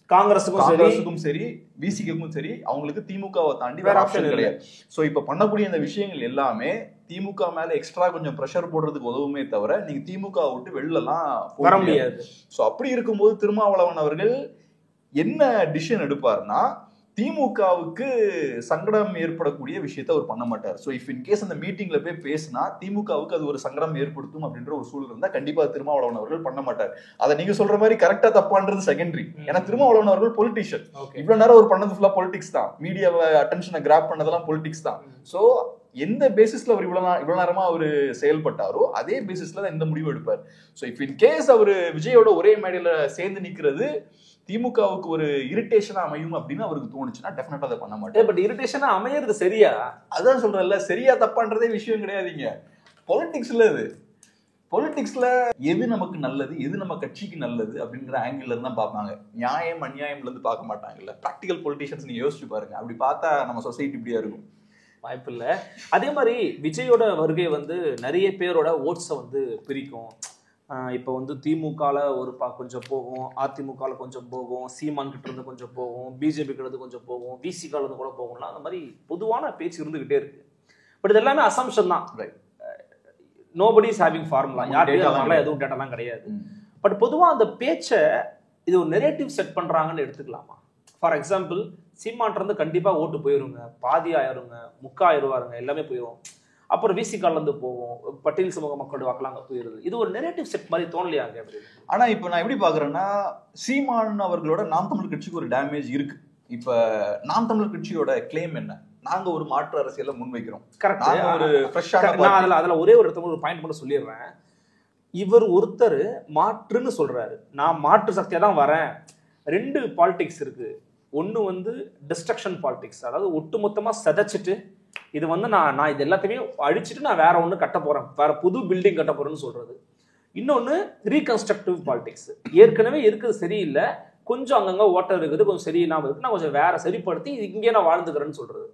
காங்கிரஸுக்கும் சரி, பிசிக்கும் சரி, அவங்களுக்கு திமுகவை தாண்டி வேற ஆப்ஷன் கிடையாது. சோ இப்ப பண்ணக்கூடிய இந்த விஷயங்கள் எல்லாமே திமுக மேல எக்ஸ்ட்ரா கொஞ்சம் பிரஷர் போடுறதுக்கு உதவுமே தவிர நீங்க திமுக விட்டு வெளிலலாம் வர முடியாது. சோ அப்படி இருக்கும்போது திருமாவளவன் அவர்கள் என்ன டிசிஷன் எடுப்பாருன்னா, திமுகவுக்கு சங்கடம் ஏற்படக்கூடிய விஷயத்த அவர் பண்ண மாட்டார். ஸோ இஃப் இன்கேஸ் அந்த மீட்டிங்ல போய் பேசினா திமுகவுக்கு அது ஒரு சங்கடம் ஏற்படுத்தும் அப்படின்ற ஒரு சூழல் இருந்தா கண்டிப்பா திருமாவளவன் அவர்கள் பண்ண மாட்டார். அதை நீங்க சொல்ற மாதிரி கரெக்டா தப்பான்றது செகண்டரி. ஏன்னா திருமாவளவன் அவர்கள் பொலிட்டிஷியன். இவ்வளவு நேரம் அவர் பண்ணது ஃபுல்லா பொலிட்டிக்ஸ் தான், மீடியாவை அட்டென்ஷனை கிராப் பண்ணதெல்லாம் பொலிட்டிக்ஸ் தான். ஸோ எந்த பேசிஸ்ல அவர் இவ்வளவு நேரமா அவர் செயல்பட்டாரோ அதே பேசிஸ்ல தான் இந்த முடிவு எடுப்பார். ஸோ இஃப் இன்கேஸ் அவர் விஜயோட ஒரே மேடையில சேர்ந்து நிக்கிறது திமுகவுக்கு ஒரு இரிட்டேஷனா அமையும் அப்படின்னு அவருக்கு தோணுச்சுன்னா டெஃபினட்டா அதை பண்ண மாட்டேன். பட் இரிட்டேஷனா அமையிறது சரியா? அதான் சொல்றேன்ல, சரியா தப்பான்றதே விஷயம் கிடையாதுங்க. பொலிட்டிக்ஸ்ல இது பொலிட்டிக்ஸ்ல எது நமக்கு நல்லது, எது நம்ம கட்சிக்கு நல்லது அப்படின்ற ஆங்கிள் இருந்து தான் பார்ப்பாங்க. நியாயம் அநியாயம்ல இருந்து பார்க்க மாட்டாங்கல்ல. பிராக்டிகல் பொலிட்டிஷியன்ஸ் நீங்க யோசிச்சு பாருங்க. அப்படி பார்த்தா நம்ம சொசைட்டி இப்படியா இருக்கும். வாய்ப்பு இல்லை. அதே மாதிரி விஜயோட வருகை வந்து நிறைய பேரோட ஓட்ஸை வந்து பிரிக்கும். இப்போ வந்து திமுகவில் ஒரு கொஞ்சம் போகும், அதிமுகவில் கொஞ்சம் போகும், சீமான் கிட்ட இருந்து கொஞ்சம் போகும், பிஜேபி கிட்ட இருந்து கொஞ்சம் போகும், விசிகால இருந்து கூட போகும்லாம் அந்த மாதிரி பொதுவான பேச்சு இருந்துகிட்டே இருக்கு. பட் இது எல்லாமே அசம்ஷன் தான். நோபடி இஸ் ஹேவிங் ஃபார்முலா, யாருக்கும் எதுவும் டேட்டாலாம் கிடையாது. பட் பொதுவாக அந்த பேச்சை இது ஒரு நெரேட்டிவ் செட் பண்ணுறாங்கன்னு எடுத்துக்கலாமா? ஃபார் எக்ஸாம்பிள், சீமான் இருந்து கண்டிப்பாக ஓட்டு போயிருங்க, பாதி ஆயிருங்க, முக்காயிருவாருங்க, எல்லாமே போயிடும். அப்புறம் விசிகாலேருந்து போவோம், பட்டியல் சமூக மக்களோட வாக்கெல்லாம் அங்கே போயிருது. இது ஒரு நெரேட்டிவ் செட் மாதிரி தோணலையாங்க? ஆனால் இப்போ நான் எப்படி பார்க்குறேன்னா, சீமான் அவர்களோட நாம் தமிழர் கட்சிக்கு ஒரு டேமேஜ் இருக்கு. இப்போ நாம் தமிழர் கட்சியோட கிளைம் என்ன? நாங்க ஒரு மாற்று அரசியலை முன்வைக்கிறோம். அதுல ஒரே ஒரு இடத்துல ஒரு பாயிண்ட் மட்டும் சொல்லிடுறேன். இவர் ஒருத்தர் மாற்றுன்னு சொல்றாரு, நான் மாற்று சக்தியா தான் வரேன். ரெண்டு பாலிடிக்ஸ் இருக்கு. ஒன்னு வந்து டிஸ்ட்ரக்ஷன் பாலிடிக்ஸ், அதாவது ஒட்டுமொத்தமா சதைச்சிட்டு இது வந்து நான் இது எல்லாத்தையுமே அழிச்சிட்டு நான் வேற ஒண்ணு கட்ட போறேன், வேற புது பில்டிங் கட்ட போறேன்னு சொல்றது. இன்னொன்னு ரீகன்ஸ்ட்ரக்டிவ் பாலிடிக்ஸ், ஏற்கனவே இருக்குது சரியில்லை, கொஞ்சம் அங்கங்க ஓட்டம் இருக்குது, கொஞ்சம் சரியில்லாம இருக்கு, நான் கொஞ்சம் வேற சரிப்படுத்தி இங்கே நான் வாழ்ந்துக்கிறேன்னு சொல்றது.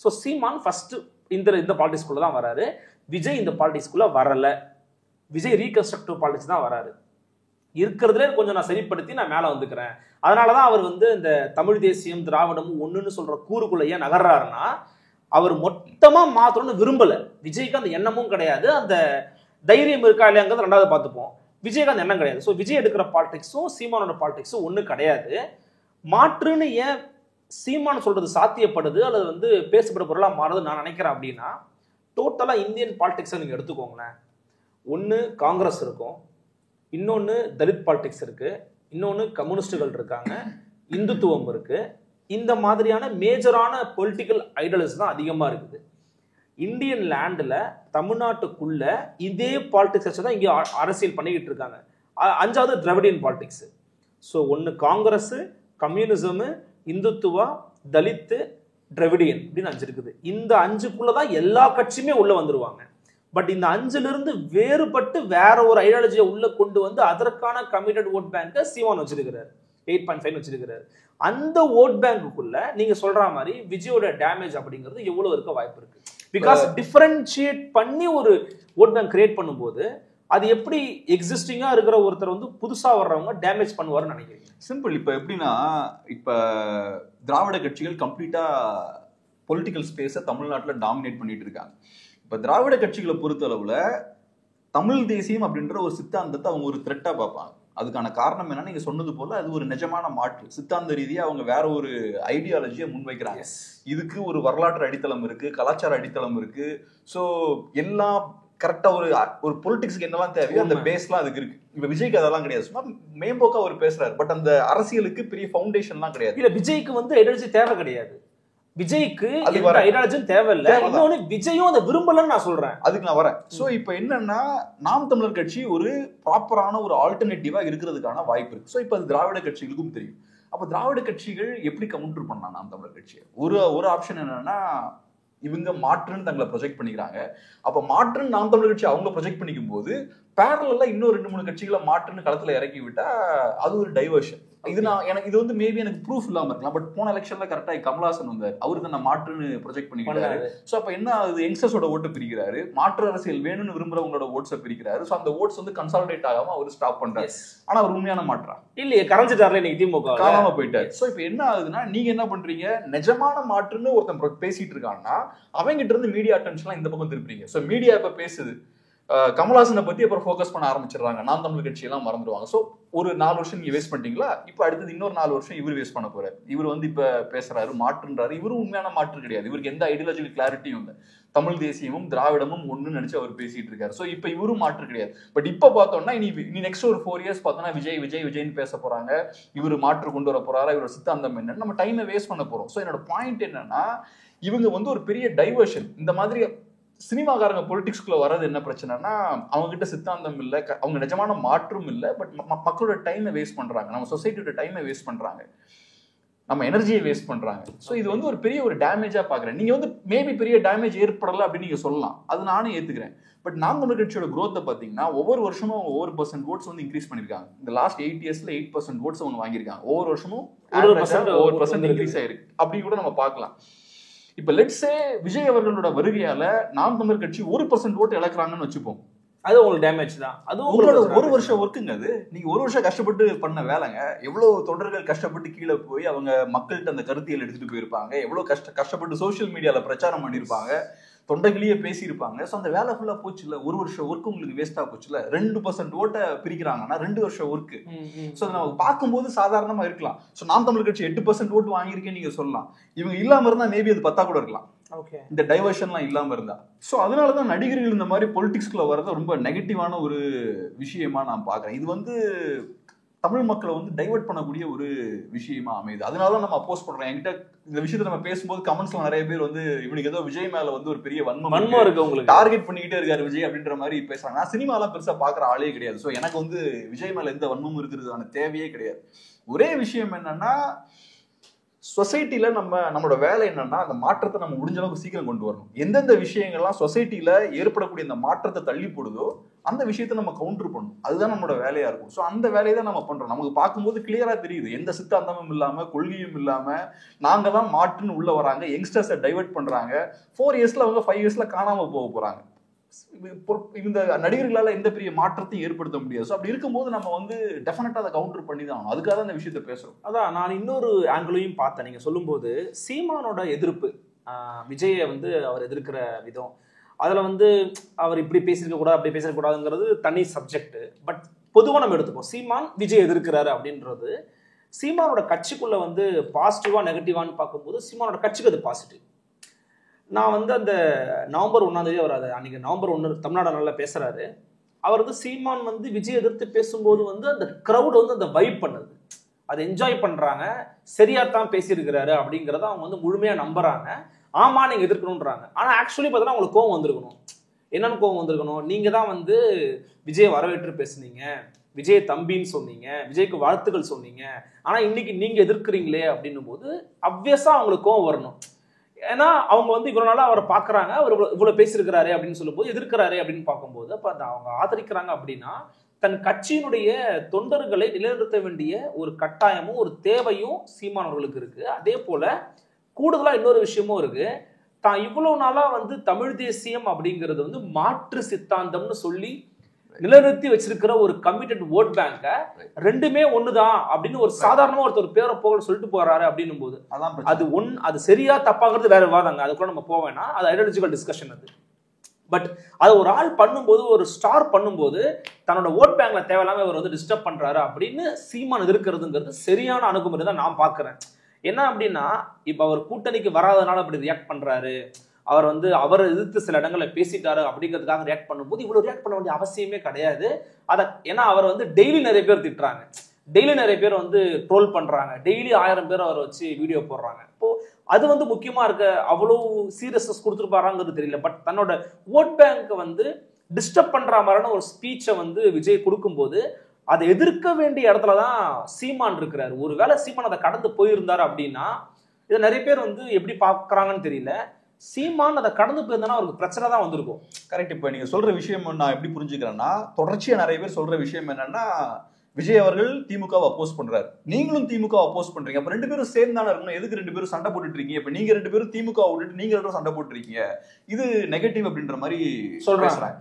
ஸோ சீமான் ஃபர்ஸ்ட் இந்த பாலிடிக்ஸ்குள்ள தான் வராரு. விஜய் இந்த பாலிடிக்ஸ்குள்ள வரல. விஜய் ரீகன்ஸ்ட்ரக்டிவ் பாலிடிக்ஸ் தான் வராரு. இருக்கிறதுல கொஞ்சம் நான் சரிப்படுத்தி நான் மேல வந்துக்கிறேன். அதனாலதான் அவர் வந்து இந்த தமிழ் தேசியம் திராவிடம் ஒண்ணுன்னு சொல்ற கூறுக்குள்ள ஏன் நகர்றாருன்னா, அவர் மொத்தமா மாத்தணும்னு விரும்பல. விஜய்க்கு அந்த எண்ணமும் கிடையாது, அந்த தைரியம் இருக்கா இல்லையாங்கிறது ரெண்டாவது பார்த்துப்போம். விஜய்க்கு அந்த எண்ணம் கிடையாது. ஸோ விஜய் எடுக்கிற பாலிடிக்ஸும் சீமானோட பாலிடிக்ஸும் ஒண்ணு கிடையாது. மாற்றுன்னு ஏன் சீமான் சொல்றது சாத்தியப்படுது அல்லது வந்து பேசப்பட பொருளா மாறுது நான் நினைக்கிறேன் அப்படின்னா, டோட்டலா இந்தியன் பாலிடிக்ஸை நீங்க எடுத்துக்கோங்களேன். ஒன்னு காங்கிரஸ் இருக்கும், இன்னொன்னு தலித் பாலிடிக்ஸ் இருக்கு, இன்னொன்னு கம்யூனிஸ்டுகள் இருக்காங்க, இந்துத்துவம் இருக்கு. இந்த மாதிரியான மேஜரான பொலிட்டிக்கல் ஐடியாலஜி தான் அதிகமா இருக்குது. இந்தியன் லேண்ட்ல தமிழ்நாட்டுக்குள்ள இதே பாலிடிக்ஸ் வச்சு தான் இங்கே அரசியல் பண்ணிக்கிட்டு இருக்காங்க. அஞ்சாவது திராவிடியன் பாலிடிக்ஸ். ஸோ ஒன்று காங்கிரஸ், கம்யூனிசம், இந்துத்துவா, தலித்து, திராவிடியன் அப்படின்னு 5 இருக்குது. இந்த 5க்குள்ளதான் எல்லா கட்சியுமே உள்ள வந்துருவாங்க. பட் இந்த 5ல இருந்து வேறுபட்டு வேற ஒரு ஐடியாலஜியை உள்ள கொண்டு வந்து அதற்கான கமிட்டட் ஓட் பேங்கை சீமான் வச்சிருக்கிறார், 8.5 வச்சிருக்கிறார். அந்த ஓட் பேங்குக்குள்ள நீங்க சொல்ற மாதிரி விஜயோட டேமேஜ் அப்படிங்கிறது எவ்வளவு இருக்க வாய்ப்பு இருக்கு? பிகாஸ் டிஃபரன்ஷியேட் பண்ணி ஒரு ஓட் பேங்க் கிரியேட் பண்ணும்போது அது எப்படி எக்ஸிஸ்டிங்கா இருக்கிற ஒருத்தர் வந்து புதுசா வர்றவங்க டேமேஜ் பண்ணுவாருன்னு நினைக்கிறீங்க? சிம்பிள். இப்ப எப்படின்னா, இப்ப திராவிட கட்சிகள் கம்ப்ளீட்டா பொலிட்டிக்கல் ஸ்பேஸை தமிழ்நாட்டில் டாமினேட் பண்ணிட்டு இருக்காங்க. இப்ப திராவிட கட்சிகளை பொறுத்த அளவுல தமிழ் தேசியம் அப்படின்ற ஒரு சித்தாந்தத்தை அவங்க ஒரு த்ரெட்டா பார்ப்பாங்க. அதுக்கான காரணம் என்னன்னா, நீங்க சொன்னது போல அது ஒரு நிஜமான மாற்று. சித்தாந்த ரீதியா அவங்க வேற ஒரு ஐடியாலஜியை முன்வைக்கிறாங்க. இதுக்கு ஒரு வரலாற்று அடித்தளம் இருக்கு, கலாச்சார அடித்தளம் இருக்கு. ஸோ எல்லாம் கரெக்டா ஒரு பொலிட்டிக்ஸ்க்கு என்னெல்லாம் தேவையோ அந்த பேஸ்லாம் அதுக்கு இருக்கு. இப்ப விஜய்க்கு அதெல்லாம் கிடையாது, சும்மா மேம்போக்கா அவர் பேசுறாரு. பட் அந்த அரசியலுக்கு பெரிய ஃபவுண்டேஷன்லாம் கிடையாது. இல்ல, விஜய்க்கு வந்து ஐடியாலஜி தேவை கிடையாது. விஜய்க்கு ஐடியாலஜியும் தேவையில்லை. இன்னொன்னு விஜயும் அதை விரும்பலன்னு நான் சொல்றேன். அதுக்கு நான் வரேன். சோ இப்ப என்னன்னா, நாம் தமிழர் கட்சி ஒரு ப்ராப்பரான ஒரு ஆல்டர்னேட்டிவா இருக்கிறதுக்கான வாய்ப்பு இருக்கு. சோ இப்ப அது திராவிட கட்சிகளுக்கும் தெரியும். அப்ப திராவிட கட்சிகள் எப்படி கவுண்டர் பண்ணா நாம் தமிழர் கட்சியை? ஒரு ஆப்ஷன் என்னன்னா, இவங்க மாற்றுன்னு தங்களை ப்ரொஜெக்ட் பண்ணிக்கிறாங்க. அப்ப மாற்றுன்னு நாம் தமிழர் கட்சி அவங்க ப்ரொஜெக்ட் பண்ணிக்கும் போது பேரலா இன்னும் 2-3 கட்சிகளை மாற்றுன்னு களத்துல இறக்கி விட்டா அது ஒரு டைவர்ஷன். இது இது வந்து மேபி எனக்கு ப்ரூஃப் இல்லாம இருக்கலாம். பட் போன எலெக்ஷன்ல கரெக்டா கமல்ஹாசன் வந்தார், அவருக்கு நான் மாற்றுன்னு ப்ரொஜெக்ட் பண்ணிக்கிறாரு. சோ அப்ப என்ன ஆகுது, யங்ஸ்டர்ஸோட ஓட்டு பிரிக்கிறாரு, மாற்று அரசியல் வேணும்னு விரும்புறவங்களோட ஓட்ஸை பிரிக்கிறாரு. சோ அந்த ஓட்ஸ் வந்து கன்சாலிடேட் ஆகாம அவர் ஸ்டாப் பண்றாரு. ஆனா அவர் உண்மையான மாற்றா இல்லையே, கரைஞ்சிட்டார்ல இன்னைக்கு திமுக, காணாம போயிட்டாரு. சோ இப்ப என்ன ஆகுதுன்னா, நீங்க என்ன பண்றீங்க, நிஜமான மாற்றுன்னு ஒருத்தன் பேசிட்டு இருக்கான்னா அவங்கிட்ட இருந்து மீடியா அட்டென்ஷன்லாம் இந்த பக்கம் திருப்பீங்க. சோ மீடியா இப்ப பேசுது, கமல்ஹாசனை பத்தி அப்புறம் ஃபோக்கஸ் பண்ண ஆரம்பிச்சிடுறாங்க, நாம் தமிழ் கட்சியெல்லாம் மறந்துடுவாங்க. ஸோ ஒரு 4 வருஷம் நீங்க வேஸ்ட் பண்ணிட்டீங்களா, இப்போ அடுத்தது இன்னொரு 4 வருஷம் இவர் வேஸ்ட் பண்ண போறாரு. இவர் வந்து இப்ப பேசுறாரு மாற்றுன்றாரு, இவரும் உண்மையான மாற்று கிடையாது. இவருக்கு எந்த ஐடியாலஜிக்கல் கிளாரிட்டியும் இல்லை. தமிழ் தேசியமும் திராவிடமும் ஒன்னு நினைச்சு அவர் பேசிட்டு இருக்காரு. ஸோ இப்ப இவரும் மாற்று கிடையாது. பட் இப்ப பார்த்தோம்னா இனி நெக்ஸ்ட் ஒரு 4 இயர்ஸ் பார்த்தோம்னா விஜய்னு பேச போறாங்க, இவர் மாற்று கொண்டு வர போறாரா, இவரோட சித்தாந்தம் என்னன்னு நம்ம டைமை வேஸ்ட் பண்ண போறோம். ஸோ என்னோட பாயிண்ட் என்னன்னா, இவங்க வந்து ஒரு பெரிய டைவர்ஷன். இந்த மாதிரி சினிமாக்காரங்க பொலிட்டிக்ஸ்குள்ள வர்றது என்ன பிரச்சனைனா, அவங்க கிட்ட சித்தாந்தம் இல்லை, அவங்க நிஜமான மாற்றும் இல்லை. பட் மக்களோட டைமை வேஸ்ட் பண்றாங்க, நம்ம சொசைட்டியோட டைமை வேஸ்ட் பண்றாங்க, நம்ம எனர்ஜியை வேஸ்ட் பண்றாங்க. ஸோ இது வந்து ஒரு பெரிய ஒரு டேமேஜா பாக்குறேன். நீங்க வந்து மேபி பெரிய டேமேஜ் ஏற்படலை அப்படின்னு நீங்க சொல்லலாம், அது நானும் ஏத்துக்கிறேன். பட் நாம் தமிழர் கட்சியோட growth பாத்தீங்கன்னா ஒவ்வொரு வருஷமும் ஒவ்வொரு % ஓட்ஸ் வந்து இன்க்ரீஸ் பண்ணிருக்காங்க. இந்த லாஸ்ட் 8 இயர்ஸ்ல 8% ஓட்ஸ் அவங்க வாங்கியிருக்காங்க. ஒவ்வொரு வருஷமும் 1% இன்க்ரீஸ் ஆயிருக்கு. அப்படி கூட நம்ம பார்க்கலாம். இப்ப லெட்ஸே விஜய் அவர்களோட வருகையால நாம் தமிழர் கட்சி 1% ஓட்டு இழக்கிறாங்கன்னு வச்சுப்போம். அது உங்களுக்கு டேமேஜ் தான். அது உங்களோட ஒரு வருஷம் ஒர்க்குங்க. அது நீங்க ஒரு வருஷம் கஷ்டப்பட்டு பண்ண வேலைங்க. எவ்வளவு தொண்டர்கள் கஷ்டப்பட்டு கீழே போய் அவங்க மக்கள்கிட்ட அந்த கருத்தியல் எடுத்துட்டு போயிருப்பாங்க. எவ்வளவு கஷ்டப்பட்டு சோசியல் மீடியால பிரச்சாரம் பண்ணிருப்பாங்க, தொண்டைகளையே பேசியிருப்பாங்க. ஸோ அந்த வேலை ஃபுல்லா போச்சு இல்ல, ஒரு வருஷம் ஒர்க்கு உங்களுக்கு வேஸ்டா போச்சு இல்ல. 2% ஓட்டை பிரிக்கிறாங்கன்னா 2 வருஷம் ஒர்க்கு. ஸோ அதை நம்ம பார்க்கும்போது சாதாரணமா இருக்கலாம். ஸோ நாம் தமிழர் கட்சி 8% ஓட்டு வாங்கியிருக்கேன்னு நீங்க சொல்லலாம். இவங்க இல்லாம இருந்தா மேபி அது 10 கூட இருக்கலாம். இந்த டைவர்ஷன்லாம் இல்லாம இருந்தா. ஸோ அதனாலதான் நடிகர்கள் இந்த மாதிரி பொலிட்டிக்ஸ்குள்ள வர்றது ரொம்ப நெகட்டிவான ஒரு விஷயமா நான் பாக்குறேன். இது வந்து தமிழ் மக்களை வந்து டைவர்ட் பண்ணக்கூடிய ஒரு விஷயமா அமையுது. அதனால நம்ம அப்போஸ் பண்றோம். என்கிட்ட இந்த விஷயத்தை நம்ம பேசும்போது கமெண்ட்ஸ்ல நிறைய பேர் வந்து இவனுக்கு ஏதோ விஜய் மேல வந்து ஒரு பெரிய வன்மம் இருக்கு, உங்களுக்கு டார்கெட் பண்ணிக்கிட்டே இருக்காரு விஜய் அப்படின்ற மாதிரி பேசுறாங்க. நான் சினிமாலாம் பெருசா பாக்குற ஆளே கிடையாது. ஸோ எனக்கு வந்து விஜய் மேல எந்த வன்மமும் இருக்கிறதுக்கான தேவையே கிடையாது. ஒரே விஷயம் என்னன்னா, சொசைட்டில நம்மளோட வேலை என்னன்னா அந்த மாற்றத்தை நம்ம முடிஞ்ச அளவுக்கு சீக்கிரம் கொண்டு வரணும். எந்தெந்த விஷயங்கள்லாம் சொசைட்டில ஏற்படக்கூடிய அந்த மாற்றத்தை தள்ளி போடுதோ அந்த விஷயத்த நம்ம கவுண்டர் பண்ணணும். அதுதான் நம்மளோட வேலையா இருக்கும். ஸோ அந்த வேலையை தான் நம்ம பண்றோம். நமக்கு பார்க்கும்போது கிளியரா தெரியுது, எந்த சித்தாந்தமும் இல்லாம கொள்கையும் இல்லாம நாங்க தான் மாற்றுன்னு உள்ள வராங்க. யங்ஸ்டர்ஸை டைவர்ட் பண்றாங்க. 4 இயர்ஸ்ல அவங்க 5 இயர்ஸ்ல காணாம போக போறாங்க. இந்த நடிகர்களால எந்த பெரிய மாற்றத்தையும் ஏற்படுத்த முடியாது. அப்படி இருக்கும்போது நம்ம வந்து டெஃபினட்டா அதை கவுண்டர் பண்ணி தான் ஆகணும். அதுக்காக தான் இந்த விஷயத்த பேசுறோம். அதான் நான் இன்னொரு ஆங்கிளையும் பார்த்தேன். நீங்க சொல்லும்போது சீமானோட எதிர்ப்பு, விஜயை வந்து அவர் எதிர்க்கிற விதம், அதுல வந்து அவர் இப்படி பேசியிருக்க கூடாது அப்படி பேசிருக்க கூடாதுங்கிறது தனி சப்ஜெக்ட். பட் பொதுவாக நம்ம எடுத்துப்போம், சீமான் விஜய் எதிர்க்கிறாரு அப்படின்றது சீமானோட கட்சிக்குள்ள வந்து பாசிட்டிவா நெகட்டிவான்னு பார்க்கும்போது சீமானோட கட்சிக்கு அது பாசிட்டிவ். நான் வந்து அந்த நவம்பர் 1 அவர் அதை அன்னைக்கு நவம்பர் 1 தமிழ்நாடு நல்லா பேசுறாரு. அவர் வந்து சீமான் வந்து விஜய் எதிர்த்து பேசும்போது வந்து அந்த கிரௌட் வந்து அந்த வைப் பண்ணுது, அதை என்ஜாய் பண்றாங்க, சரியா தான் பேசியிருக்கிறாரு அப்படிங்கிறத அவங்க வந்து முழுமையா நம்புறாங்க. ஆமா நீங்க எதிர்க்கணும்ன்றாங்க. ஆனா ஆக்சுவலி பார்த்தீங்கன்னா உங்களுக்கு கோவம் வந்திருக்கணும். என்னன்னு கோவம் வந்திருக்கணும், நீங்க தான் வந்து விஜயை வரவேற்று பேசுனீங்க, விஜய் தம்பின்னு சொன்னீங்க, விஜய்க்கு வாழ்த்துக்கள் சொன்னீங்க, ஆனா இன்னைக்கு நீங்க எதிர்க்கிறீங்களே அப்படின்னும் போது அப்வியஸா அவங்களுக்கு கோவம் வரணும். ஏன்னா அவங்க வந்து இவ்வளவு நாளா அவரை பாக்குறாங்க, அவர் இவ்வளவு பேசியிருக்கிறாரு அப்படின்னு சொல்லும்போது எதிர்க்கிறாரு அப்படின்னு பார்க்கும்போது அப்ப அவங்க ஆதரிக்கிறாங்க அப்படின்னா தன் கட்சியினுடைய தொண்டர்களை நிலைநிறுத்த வேண்டிய ஒரு கட்டாயமும் ஒரு தேவையும் சீமானவர்களுக்கு இருக்கு. அதே போல கூடுதலா இன்னொரு விஷயமும் இருக்கு. தான் இவ்வளவு நாளா வந்து தமிழ் தேசியம் அப்படிங்கிறது வந்து மாற்று சித்தாந்தம்னு சொல்லி நிலைநிறுத்தி வச்சிருக்கிற ஒரு கமிட்டட் ஓட் பேங்க ரெண்டுமே ஒண்ணுதான் அப்படின்னு ஒரு சாதாரணமா ஒருத்தர் பேரை போக சொல்லிட்டு போறாரு அப்படின்னும் போது அது சரியா தப்பாங்கிறது வேற வாதாங்க. அதுக்குள்ள நம்ம போவேன்னா அது ஐடியாலஜிக்கல் டிஸ்கஷன். அது பட் அது ஒரு ஆள் பண்ணும்போது, ஒரு ஸ்டார் பண்ணும்போது தன்னோட ஓட் பேங்க்ல தேவையில்லாம அவர் வந்து டிஸ்டர்ப் பண்றாரு அப்படின்னு சீமான் எதிர்க்கிறதுங்கிறது சரியான அணுகுமுறை தான் நான் பாக்குறேன். என்ன அப்படின்னா இப்ப அவர் கூட்டணிக்கு வராதனால அப்படி ரியாக்ட் பண்றாரு, அவர் வந்து அவரை எதிர்த்து சில இடங்களை பேசிட்டாரு அப்படிங்கிறதுக்காக ரியாக்ட் பண்ணும்போது இவ்வளவு ரியாக்ட் பண்ண வேண்டிய அவசியமே கிடையாது. ஏன்னா அவர் வந்து டெய்லி நிறைய பேர் திட்டுறாங்க, டெய்லி நிறைய பேர் வந்து ட்ரோல் பண்றாங்க, டெய்லி 1000 பேர் அவரை வச்சு வீடியோ போடுறாங்க. இப்போ அது வந்து முக்கியமா இருக்க அவ்வளவு சீரியஸ்னஸ் கொடுத்துருப்பாராங்கிறது தெரியல. பட் தன்னோட ஓட் பேங்க் வந்து டிஸ்டர்ப் பண்ற மாதிரியான ஒரு ஸ்பீச்சை வந்து விஜய் கொடுக்கும்போது அதை எதிர்க்க வேண்டிய இடத்துலதான் சீமான் இருக்கிறாரு. ஒருவேளை சீமான் அதை கடந்து போயிருந்தாரு அப்படின்னா இதை நிறைய பேர் வந்து எப்படி பாக்குறாங்கன்னு தெரியல. சீமான் அதை கடந்து போயிருந்தா அவருக்கு பிரச்சனை தான் வந்திருக்கும். கரெக்ட். இப்ப நீங்க சொல்ற விஷயம் நான் எப்படி புரிஞ்சுக்கிறேன்னா, தொடர்ச்சியா நிறைய பேர் சொல்ற விஷயம் என்னன்னா, விஜய் அவர்கள் திமுகவை அப்போஸ் பண்றாரு, நீங்களும் திமுக அப்போஸ் பண்றீங்க, அப்ப 2 பேரும் சேர்ந்தானே இருக்கணும், எதுக்கு 2 பேரும் சண்டை போட்டுட்டு இருக்கீங்க, இப்ப நீங்க 2 பேரும் திமுக விட்டுட்டு நீங்க 2 பேரும் சண்டை போட்டுருக்கீங்க, இது நெகட்டிவ் அப்படின்ற மாதிரி சொல்றாங்க.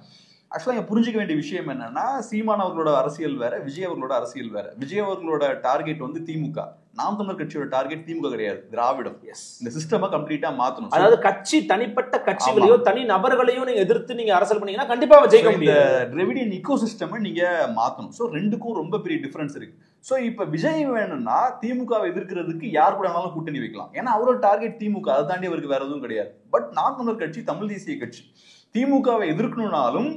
ஆக்சுவலா இங்க புரிஞ்சுக்க வேண்டிய விஷயம் என்னன்னா, சீமான் அவர்களோட அரசியல் வேற, விஜய் அவர்களோட அரசியல் வேற. விஜய் அவர்களோட டார்கெட் வந்து திமுக, நாம் தமிழர் கட்சியோட டார்கெட் திமுக கிடையாது, திராவிடம். இந்த சிஸ்டமை கம்ப்ளீட்டா மாத்தணும். அதாவது கட்சி தனிப்பட்ட கட்சிகளையோ தனி நபர்களையோ நீங்க எதிர்த்து நீங்க அரசியல் பண்ணீங்கன்னா கண்டிப்பா ஜெயிக்க முடியாது. திராவிடியன் இக்கோ சிஸ்டமை நீங்க மாத்தணும். சோ ரெண்டுக்கும் ரொம்ப பெரிய டிஃபரன்ஸ் இருக்கு. சோ இப்ப விஜய் வேணும்னா திமுகவை எதிர்க்கிறதுக்கு யார் கூட வேணாலும் கூட்டணி வைக்கலாம், ஏன்னா அவரோட டார்கெட் திமுக, அதை தாண்டி அவருக்கு வேற எதுவும் கிடையாது. பட் நாம் தமிழர் கட்சி தமிழ் தேசிய கட்சி, திமுகவை எதிர்க்கணும்னாலும்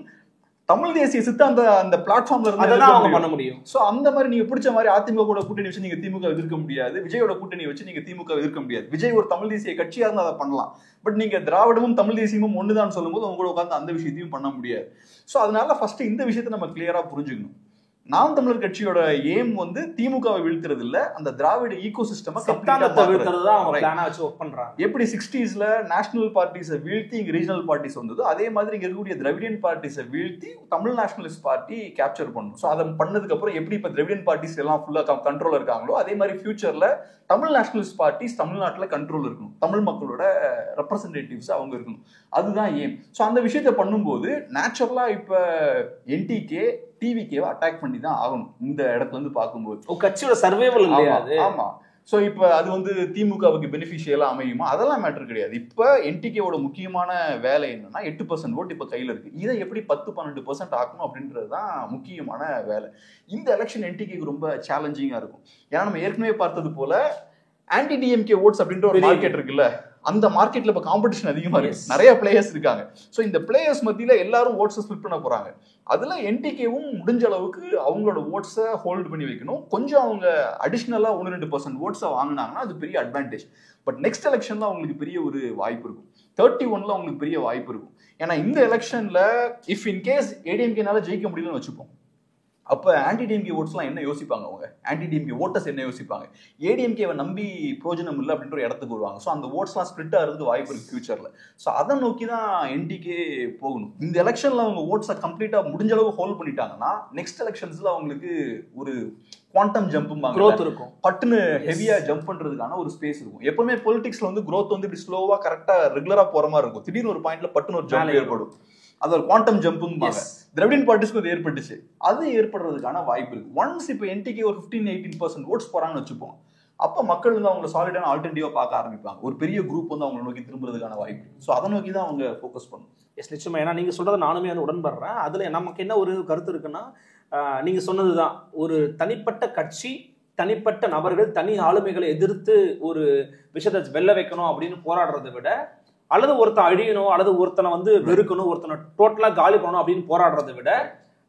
தமிழ் தேசிய சித்தாந்த அந்த பிளாட்ஃபார்ம்ல இருந்து பண்ண முடியும். சோ அந்த மாதிரி நீங்க பிடிச்ச மாதிரி அதிமுக கூட கூட்டணி வச்சு நீங்க திமுக எதிர்க்க முடியாது, விஜயோட கூட்டணி வச்சு நீங்க திமுக எதிர்க்க முடியாது. விஜய் ஒரு தமிழ் தேசிய கட்சியா இருந்தா அதை பண்ணலாம். பட் நீங்க திராவிடமும் தமிழ் தேசியமும் ஒண்ணுதான் சொல்லும் போது உங்க கூட உட்காந்து அந்த விஷயத்தையும் பண்ண முடியாது. சோ அதனால ஃபர்ஸ்ட் இந்த விஷயத்தை நம்ம கிளியரா புரிஞ்சுக்கணும். நாம் தமிழர் கட்சியோட எய்ம் வந்து திமுகவை வீழ்த்துறது இல்ல, அந்த திராவிட ஈகோ சிஸ்டமை எப்படி 60s நேஷனல் பார்ட்டிஸை வீழ்த்தி இங்க ரீஜனல் பார்ட்டிஸ் வந்ததோ அதே மாதிரி இங்க இருக்கக்கூடிய திராவிடியன் பார்ட்டிஸை வீழ்த்தி தமிழ் நேஷனலிஸ்ட் பார்ட்டி கேப்சர் பண்ணும். ஸோ அதை பண்ணதுக்கு அப்புறம் எப்படி இப்ப திராவிடியன் பார்ட்டிஸ் எல்லாம் ஃபுல்லா கண்ட்ரோல் இருக்காங்களோ அதே மாதிரி ஃபியூச்சர்ல தமிழ் நேஷனலிஸ்ட் பார்ட்டிஸ் தமிழ்நாட்டில் கண்ட்ரோல் இருக்கணும், தமிழ் மக்களோட ரெப்ரசன்டேட்டிவ்ஸ் அவங்க இருக்கணும், அதுதான் ஏம். ஸோ அந்த விஷயத்த பண்ணும்போது நேச்சுரலா இப்ப என்டிகே டிவிகேவை அட்டாக் பண்ணி தான் ஆகணும் இந்த இடத்துல இருந்து பார்க்கும்போது. கட்சியோட சர்வைவல் இல்லையா? ஆமா. ஸோ இப்போ அது வந்து திமுகவுக்கு பெனிஃபிஷியலாக அமையுமா அதெல்லாம் மேட்டர் கிடையாது. இப்போ என்டிகேவோட முக்கியமான வேலை என்னன்னா 8% ஓட்டு இப்போ கையில் இருக்கு, இதை எப்படி 10-12% ஆக்கணும் அப்படின்றது தான் முக்கியமான வேலை. இந்த எலெக்ஷன் என்டிகேக்கு ரொம்ப சேலஞ்சிங்காக இருக்கும். ஏன்னா நம்ம ஏற்கனவே பார்த்தது போல ஆன்டி டிஎம்கே ஓட்ஸ் அப்படின்ற ஒரு மார்க்கெட் இருக்குல்ல, அந்த மார்க்கெட்ல இப்ப காம்படிஷன் அதிகமா இருக்கு, நிறைய பிளேயர்ஸ் இருக்காங்க. ஸோ இந்த பிளேயர்ஸ் மத்தியில எல்லாரும் ஓட்ஸை ஸ்பிளிட் பண்ண போறாங்க. அதுல என்டிகேவும் முடிஞ்ச அளவுக்கு அவங்களோட ஓட்ஸை ஹோல்டு பண்ணி வைக்கணும். கொஞ்சம் அவங்க அடிஷ்னலா 1-2% ஓட்ஸை வாங்கினாங்கன்னா அது பெரிய அட்வான்டேஜ். பட் நெக்ஸ்ட் எலெக்ஷன்ல அவங்களுக்கு பெரிய ஒரு வாய்ப்பு இருக்கும், 31ல அவங்களுக்கு பெரிய வாய்ப்பு இருக்கும். ஏன்னா இந்த எலெக்ஷன்ல இஃப் இன்கேஸ் ஏடிஎம்கேனால ஜெயிக்க முடியலன்னு வச்சுப்போம், அப்போ ஆன்டி டிஎம்கே ஓட்ஸ்லாம் என்ன யோசிப்பாங்க, அவங்க ஆன்டி டிஎம்கே ஓட்டர்ஸ் என்ன யோசிப்பாங்க, ஏடிஎம்கேவை நம்பி பிரோஜனம் இல்லை அப்படின்ற இடத்துக்கு வருவாங்க. ஸோ அந்த ஓட்ஸ்லாம் ஸ்ப்ளிட் ஆகிறதுக்கு வாய்ப்பு இருக்கு ஃபியூச்சர்ல. ஸோ அதை நோக்கி தான் என்டிகே போகணும். இந்த எலெக்ஷன்ல அவங்க ஓட்ஸை கம்ப்ளீட்டா முடிஞ்ச அளவு ஹோல்ட் பண்ணிட்டாங்கன்னா நெக்ஸ்ட் எலெக்ஷன்ஸ்ல அவங்களுக்கு ஒரு குவாண்டம் ஜம்ப் இருக்கும், பட்டுன்னு ஹெவியா ஜம்ப் பண்றதுக்கான ஒரு ஸ்பேஸ் இருக்கும். எப்பவுமே பொலிட்டிக்ஸ்ல வந்து growth வந்து இப்படி ஸ்லோவா கரெக்டா ரெகுலரா போற மாதிரி இருக்கும், திடீர்னு ஒரு பாயிண்ட்ல பட்டுன்னு ஒரு ஜம்ப் ஏற்படும், அது ஒரு குவாண்டம் ஜம்புங்க. திராவிடியன் பார்ட்டிஸ்க்கு அது ஏற்பட்டுச்சு, அது ஏற்படுறதுக்கான வாய்ப்பு இருக்கு. ஒன்ஸ் இப்போ என்டிகே ஒரு 15-18% ஓட்ஸ் போறாங்கன்னு வச்சுப்போம், அப்போ மக்கள் வந்து அவங்க சாலிடான ஆல்டர்னேட்டிவா பார்க்க ஆரம்பிப்பாங்க, ஒரு பெரிய குரூப் வந்து அவங்க நோக்கி திரும்புறதுக்கான வாய்ப்பு இருக்கு. ஸோ அதை நோக்கி தான் அவங்க ஃபோக்கஸ் பண்ணணும். எஸ், நிச்சயமா. ஏன்னா நீங்க சொல்றதை நானுமே வந்து உடன்படுறேன். அதுல நமக்கு என்ன ஒரு கருத்து இருக்குன்னா, நீங்க சொன்னதுதான், ஒரு தனிப்பட்ட கட்சி, தனிப்பட்ட நபர்கள், தனி ஆளுமைகளை எதிர்த்து ஒரு விஷயத்தை வெல்ல வைக்கணும் அப்படின்னு போராடுறதை விட, அல்லது ஒருத்தன் அழியணும், அல்லது ஒருத்தனை வந்து வெறுக்கணும், ஒருத்தனை டோட்டலா காலி பண்ணணும் அப்படின்னு போராடுறதை விட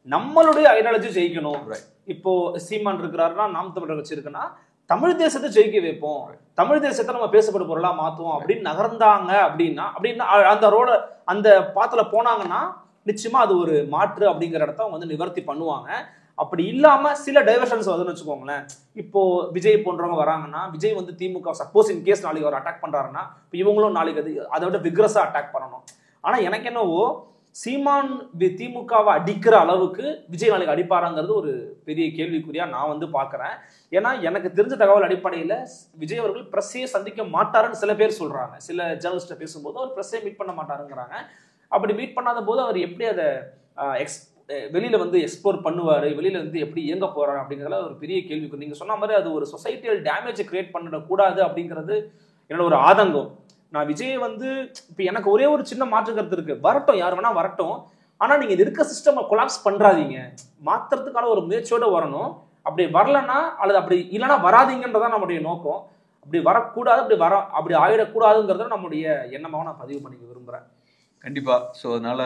நம்மளுடைய ஐடியாலஜி ஜெயிக்கணும். இப்போ சீமான் இருக்கிறாருன்னா, நாம் தமிழர் கட்சி இருக்குன்னா தமிழ் தேசத்தை ஜெயிக்க வைப்போம், தமிழ் தேசத்தை நம்ம பேசப்படும் பொருளா மாத்துவோம் அப்படின்னு நகர்ந்தாங்க அப்படின்னா அந்த ரோட அந்த பாத்துல போனாங்கன்னா நிச்சயமா அது ஒரு மாற்று அப்படிங்கிற இடத்த அவங்க வந்து நிவர்த்தி பண்ணுவாங்க. அப்படி இல்லாம சில டைவர்ஷன்ஸ் வருதுன்னு வச்சுக்கோங்களேன். இப்போ விஜய் போன்றவங்க வராங்கன்னா, விஜய் வந்து திமுக சப்போஸ் இன் கேஸ் நாளைக்கு அவர் அட்டாக் பண்றாருன்னா இவங்களும் நாளைக்கு அதை விட விக்ரஸா அட்டாக் பண்ணணும். ஆனா எனக்கு என்னவோ சீமான் திமுகவை அடிக்கிற அளவுக்கு விஜய் நாளைக்கு அடிப்பாராங்கிறது ஒரு பெரிய கேள்விக்குறியா நான் வந்து பாக்குறேன். ஏன்னா எனக்கு தெரிஞ்ச தகவல் அடிப்படையில விஜய் அவர்கள் பிரஸ்ஸையே சந்திக்க மாட்டாருன்னு சில பேர் சொல்றாங்க. சில ஜேர்னலிஸ்ட பேசும்போது அவர் பிரஸ்ஸையே மீட் பண்ண மாட்டாருங்கிறாங்க. அப்படி மீட் பண்ணாத போது அவர் எப்படி அதை வெளியில வந்து எக்ஸ்ப்ளோர் பண்ணுவாரு, வெளியில வந்து எப்படி இயங்க போறாரு அப்படிங்கிறதுல ஒரு பெரிய கேள்விக்கு. நீங்க சொன்ன மாதிரி அது ஒரு சொசைட்டியல் டேமேஜ் கிரியேட் பண்ணிடக்கூடாது அப்படிங்கிறது என்னோட ஒரு ஆதங்கம். நான் விஜய் வந்து இப்போ எனக்கு ஒரே ஒரு சின்ன மாற்று கருத்து இருக்கு, வரட்டும், யார் வேணா வரட்டும், ஆனா நீங்க இருக்க சிஸ்டம் கொலாப்ஸ் பண்றாதீங்க, மாத்துறதுக்கான ஒரு முயற்சியோட வரணும். அப்படி வரலன்னா அல்லது அப்படி இல்லைன்னா வராதிங்கன்றதான் நம்முடைய நோக்கம். அப்படி வரக்கூடாது, அப்படி ஆயிடக்கூடாதுங்கிறத நம்முடைய எண்ணமாக நான் பதிவு பண்ணிக்க விரும்புறேன். கண்டிப்பா. ஸோ அதனால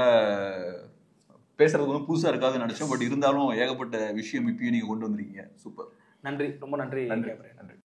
பேசுறது ஒன்றும் புதுசா இருக்காதுன்னு நினைச்சோம், பட் இருந்தாலும் ஏகப்பட்ட விஷயம் இப்பயும் நீங்க கொண்டு வந்திருக்கீங்க. சூப்பர், நன்றி, ரொம்ப நன்றி. நன்றி.